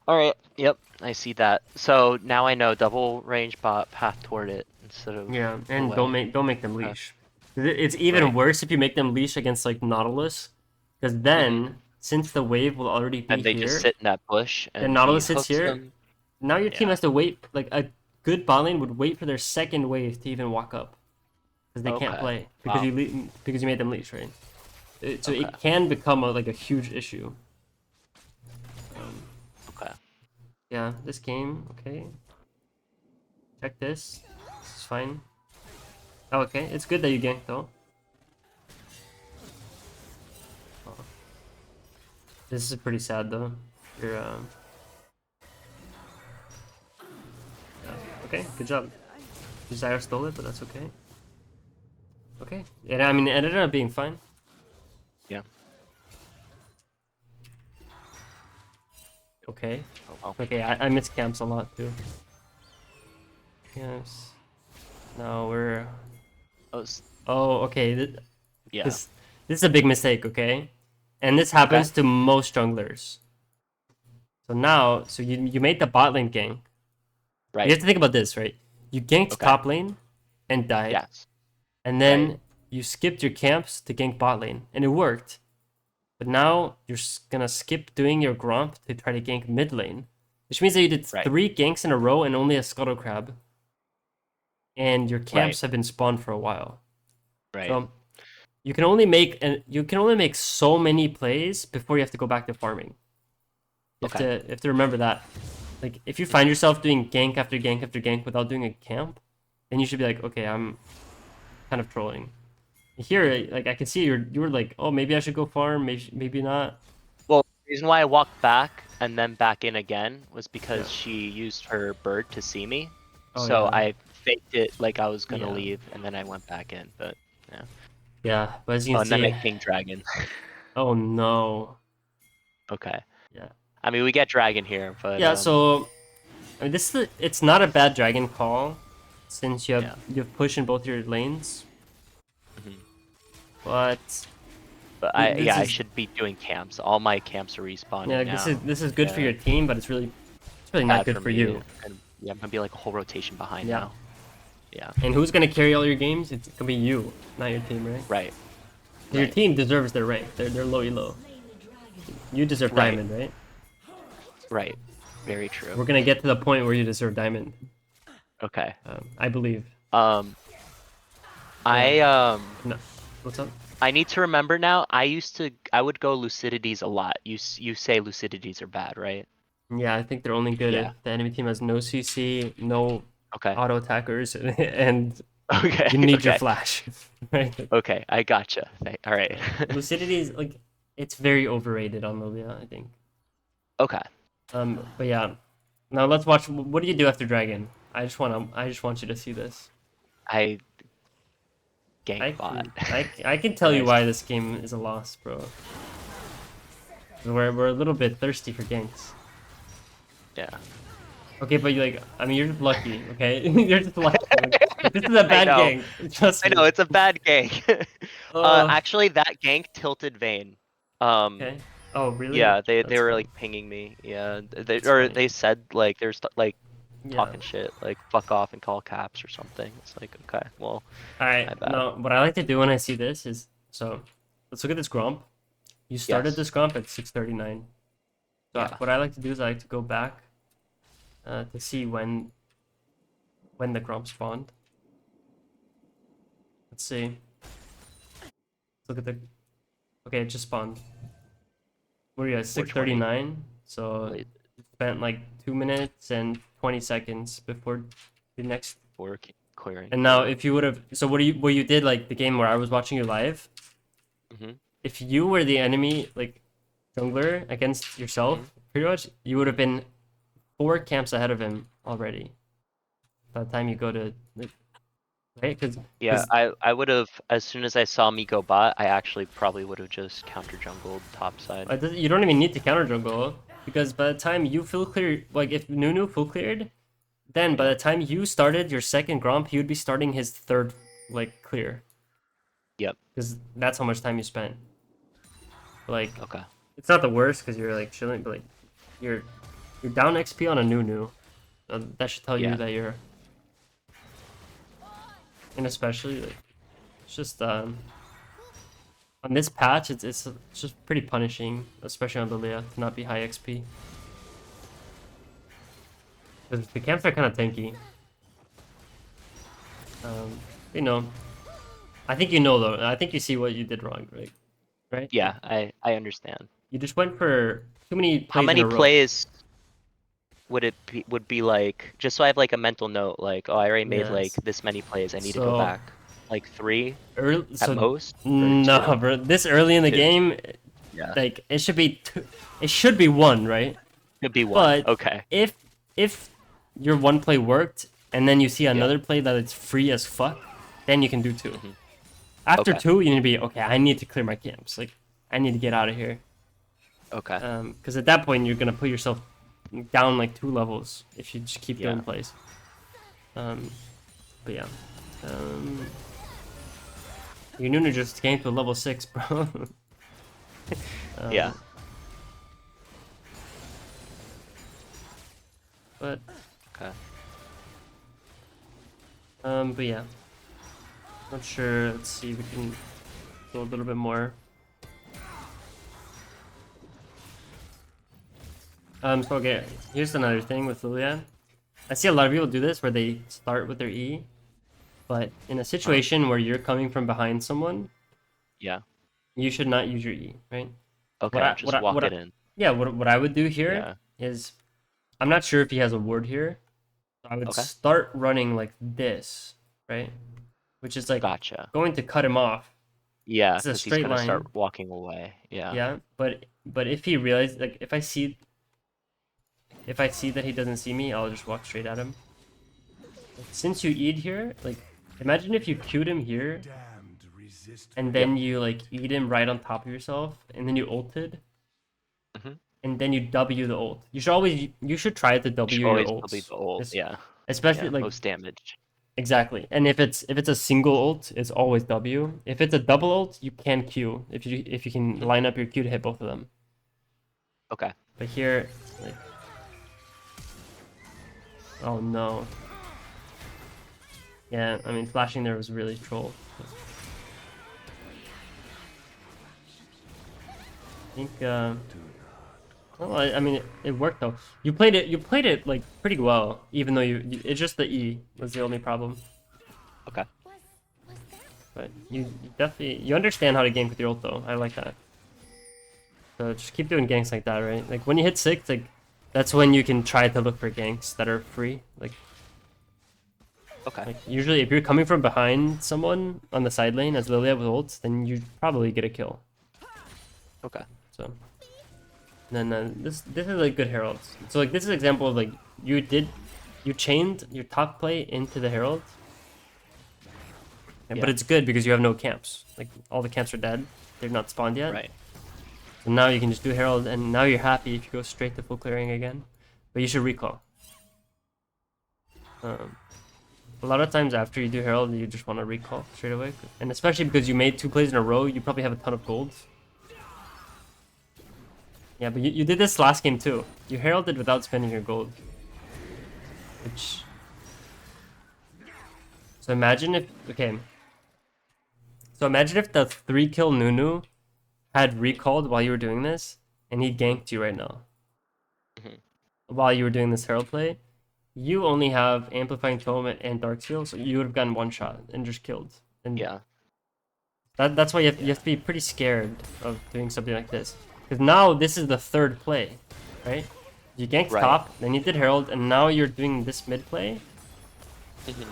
Alright. Yep. I see that. So now I know double range bot path toward it instead of
Yeah, and
away.
don't make them leash. It's even
Right.
worse if you make them leash against like Nautilus, because then since the wave will already be
And they
here,
just sit in that bush and
then
he
Nautilus sits
hooks
here.
them.
Now your team
Yeah.
has to wait. Like a good bot lane would wait for their second wave to even walk up, because they can't
Okay.
play because
Wow.
because you made them leash, right? So
Okay.
it can become like a huge issue.
Okay.
Yeah, this game, okay. Check this. This is fine. Oh, okay. It's good that you ganked though. Oh. This is pretty sad though. You're yeah. Okay, good job. Desire stole it, but that's okay. Okay. And I mean, it ended up being fine.
Yeah.
Okay.
Oh well.
Okay, I miss camps a lot too. Yes. No, we're.
Oh, s-
Oh, okay.
yeah.
This is a big mistake, okay? And this happens to most junglers. So now, so you made the bot lane gank. You
Right.
have to think about this, right? You ganked
Okay.
top lane and died,
Yes.
and then
Right.
you skipped your camps to gank bot lane, and it worked. But now you're gonna skip doing your gromp to try to gank mid lane, which means that you did
Right.
3 ganks in a row and only a scuttle crab, and your camps
Right.
have been spawned for a while.
Right.
So you can only make so many plays before you have to go back to farming. You have to remember that. Like if you find yourself doing gank after gank after gank without doing a camp, then you should be like, okay, I'm kind of trolling. Here, like I can see you were like, oh, maybe I should go farm, maybe not.
Well, the reason why I walked back and then back in again was because
Yeah.
she used her bird to see me.
Oh,
So
yeah.
I faked it like I was gonna
Yeah.
leave, and then I went back in. But yeah.
Yeah, but as you
Oh,
can
and then I
see,
king dragon.
oh no.
Okay.
Yeah.
I mean, we get dragon here, but
Yeah, so I mean it's not a bad dragon call since you
yeah.
have push in both your lanes.
Mhm.
But
But
this
I
is
should be doing camps. All my camps are respawning
yeah,
now.
this is good for
Yeah.
your team, but it's really not
Bad
good
for
for
me.
you.
And yeah, I'm gonna be like a whole rotation behind
Yeah.
now. Yeah.
And who's gonna carry all your games? It's gonna be you, not your team, right?
Right.
Your
Right.
team deserves their rank. They're low elo.
Slain the dragon.
You deserve
Right.
diamond, right?
Right. Very true.
We're gonna get to the point where you deserve diamond.
Okay.
I believe.
I
No. What's up?
I need to remember now. I would go Lucidities a lot. You say Lucidities are bad, right?
Yeah, I think they're only good
Yeah.
if the enemy team has no CC, no
Okay.
auto attackers, and
Okay.
you need your
Okay.
flash, right?
Okay. I gotcha. All right.
Lucidity is like it's very overrated on Lillia, I think.
Okay.
But yeah. Now let's watch. What do you do after Dragon? I just want you to see this.
I
I
gank bot.
I can tell you
Nice.
why this game is a loss, bro. We're a little bit thirsty for ganks.
Yeah.
Okay, but I mean, you're just lucky, okay? You're just lucky. Like, this is a bad
know.
gank. Trust
I
me.
know it's a bad gank.
Uh,
Actually, that gank tilted Vayne.
okay. Oh, really?
Yeah, they
That's
were
fine.
like pinging me. Yeah,
That's fine.
they said like there's like
Yeah.
talking shit, like fuck off and call caps or something. It's like okay, well,
All right.
my bad.
No, what I like to do when I see this is so. Let's look at this gromp. You started
Yes.
this gromp at 639. So
Yeah.
what I like to do is I like to go back to see when the gromp spawned. Let's see. Let's look at the. Okay, it just spawned. Where are you at? 639. So
Wait,
it spent like 2 minutes and 20 seconds before the next.
work clearing.
And now, if you would have, so what you did like the game where I was watching you live.
Mm-hmm.
If you were the enemy, like jungler against yourself, pretty much, you would have been 4 camps ahead of him already. By the time you go to, like, right? Because
Yeah, I would have as soon as I saw me go bot, I actually probably would have just counter jungled top side.
you don't even need to counter jungle because by the time you full clear, like if Nunu full cleared, then by the time you started your second gromp, he would be starting his third like clear.
Yep.
Because that's how much time you spent. Like
Okay.
it's not the worst because you're like chilling, but like you're down XP on a Nunu. That should tell you
Yeah.
that you're. And especially like it's just on this patch, it's just pretty punishing, especially on Lillia, to not be high XP. Because the camps are kind of tanky. You know, I think you know though. I think you see what you did wrong, right? right?
Yeah, I understand.
You just went for too many
How
plays in
many
a row.
plays would be like, just so I have like a mental note, like, oh, I already made like
Yes.
this many plays. I need to go
So
back. Like 3
early,
at
so
most, or
no,
2?
bro. This early in the
2.
game,
Yeah.
like it should be two, it should be one, right?
Could be 1.
But
Okay.
if your one play worked and then you see
Yeah.
another play that it's free as fuck, then you can do 2.
Mhm.
After
Okay.
2, you need to be okay. I need to clear my camps. Like I need to get out of here.
Okay.
Because at that point you're gonna put yourself down like 2 levels if you just keep doing
Yeah.
plays. But yeah. Your Nunu just ganked to level 6, bro.
Yeah.
But
Okay.
but yeah. Not sure. Let's see if we can go a little bit more. So okay, here's another thing with Lillia. I see a lot of people do this where they start with their E, but in a situation where you're coming from behind someone,
Yeah.
you should not use your E, right?
Okay. Just walk it in.
Yeah, what I would do here
Yeah.
is, I'm not sure if he has a ward here. So I would
Okay.
start running like this, right? Which is like
Gotcha.
going to cut him off.
Yeah,
It's a
because he's
straight
gonna
line.
start walking away. Yeah.
Yeah, but if he realizes, like if I see that he doesn't see me, I'll just walk straight at him. Since you eat here, like imagine if you queued him here and then you like eat him right on top of yourself and then you ulted
Mhm.
and then you W the ult. You should try to
Should
W your
always
ults.
be the old. Yeah.
Especially
Yeah.
like
Most damage.
exactly. And if it's a single ult, it's always W. If it's a double ult, you can Q if you can line up your Q to hit both of them.
Okay.
But here, like, oh no. Yeah, I mean, flashing there was really troll. I think, well, I mean, it worked though. You played it like pretty well, even though it's just the E was the only problem.
Okay.
But you definitely, you understand how to gank with your ult though. I like that. So just keep doing ganks like that, right? Like when you hit 6, like, that's when you can try to look for ganks that are free.
Okay.
Like usually if you're coming from behind someone on the side lane as Lillia with ults, then you probably get a kill.
Okay.
So then this is like good heralds. So like this is an example of like you chained your top play into the herald. But
Yeah.
it's good because you have no camps. Like all the camps are dead. They're not spawned yet.
Right.
So now you can just do herald and now you're happy if you go straight to full clearing again. But you should recall. A lot of times after you do herald, you just want to recall straight away. And especially because you made 2 plays in a row, you probably have a ton of gold. Yeah, but you did this last game too. You heralded without spending your gold. Which... So imagine if... Okay. So imagine if the 3-kill Nunu had recalled while you were doing this, and he ganked you right now.
Mhm.
While you were doing this herald play. You only have Amplifying Tome and Dark Seal, so you would have gotten 1 shot and just killed. And
Yeah.
that's why you have to be pretty scared of doing something like this. Because now this is the 3rd play, right? You ganked
Right.
top, then you did herald, and now you're doing this mid play.
Mhm.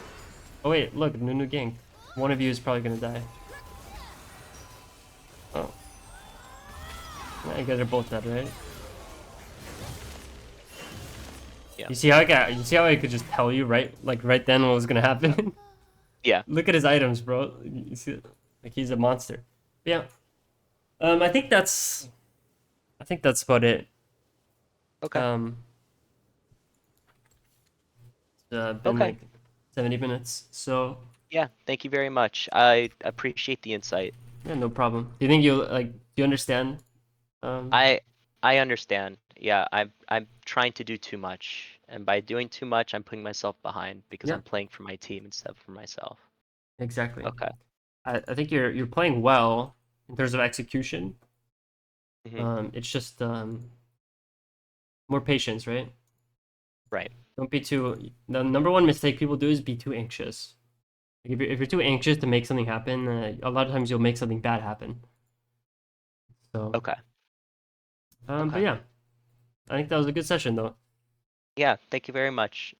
Oh wait, look, Nunu ganked. One of you is probably gonna die. Oh. Yeah, you guys are both dead, right?
Yeah.
You see how I could just tell you right then what was gonna happen?
Yeah.
Look at his items, bro. You see, like he's a monster. Yeah. I think that's about it.
Okay.
It's been
Okay.
like 70 minutes. So
Yeah. Thank you very much. I appreciate the insight.
yeah, no problem. Do you think do you understand?
I understand. Yeah. I'm trying to do too much, and by doing too much, I'm putting myself behind because
Yeah.
I'm playing for my team instead of for myself.
Exactly.
Okay.
I think you're playing well in terms of execution.
Mhm.
It's just more patience, right?
Right.
Don't be too. The number one mistake people do is be too anxious. Like if you're too anxious to make something happen, a lot of times you'll make something bad happen. So,
Okay.
but
Okay.
yeah, I think that was a good session though.
Yeah, thank you very much.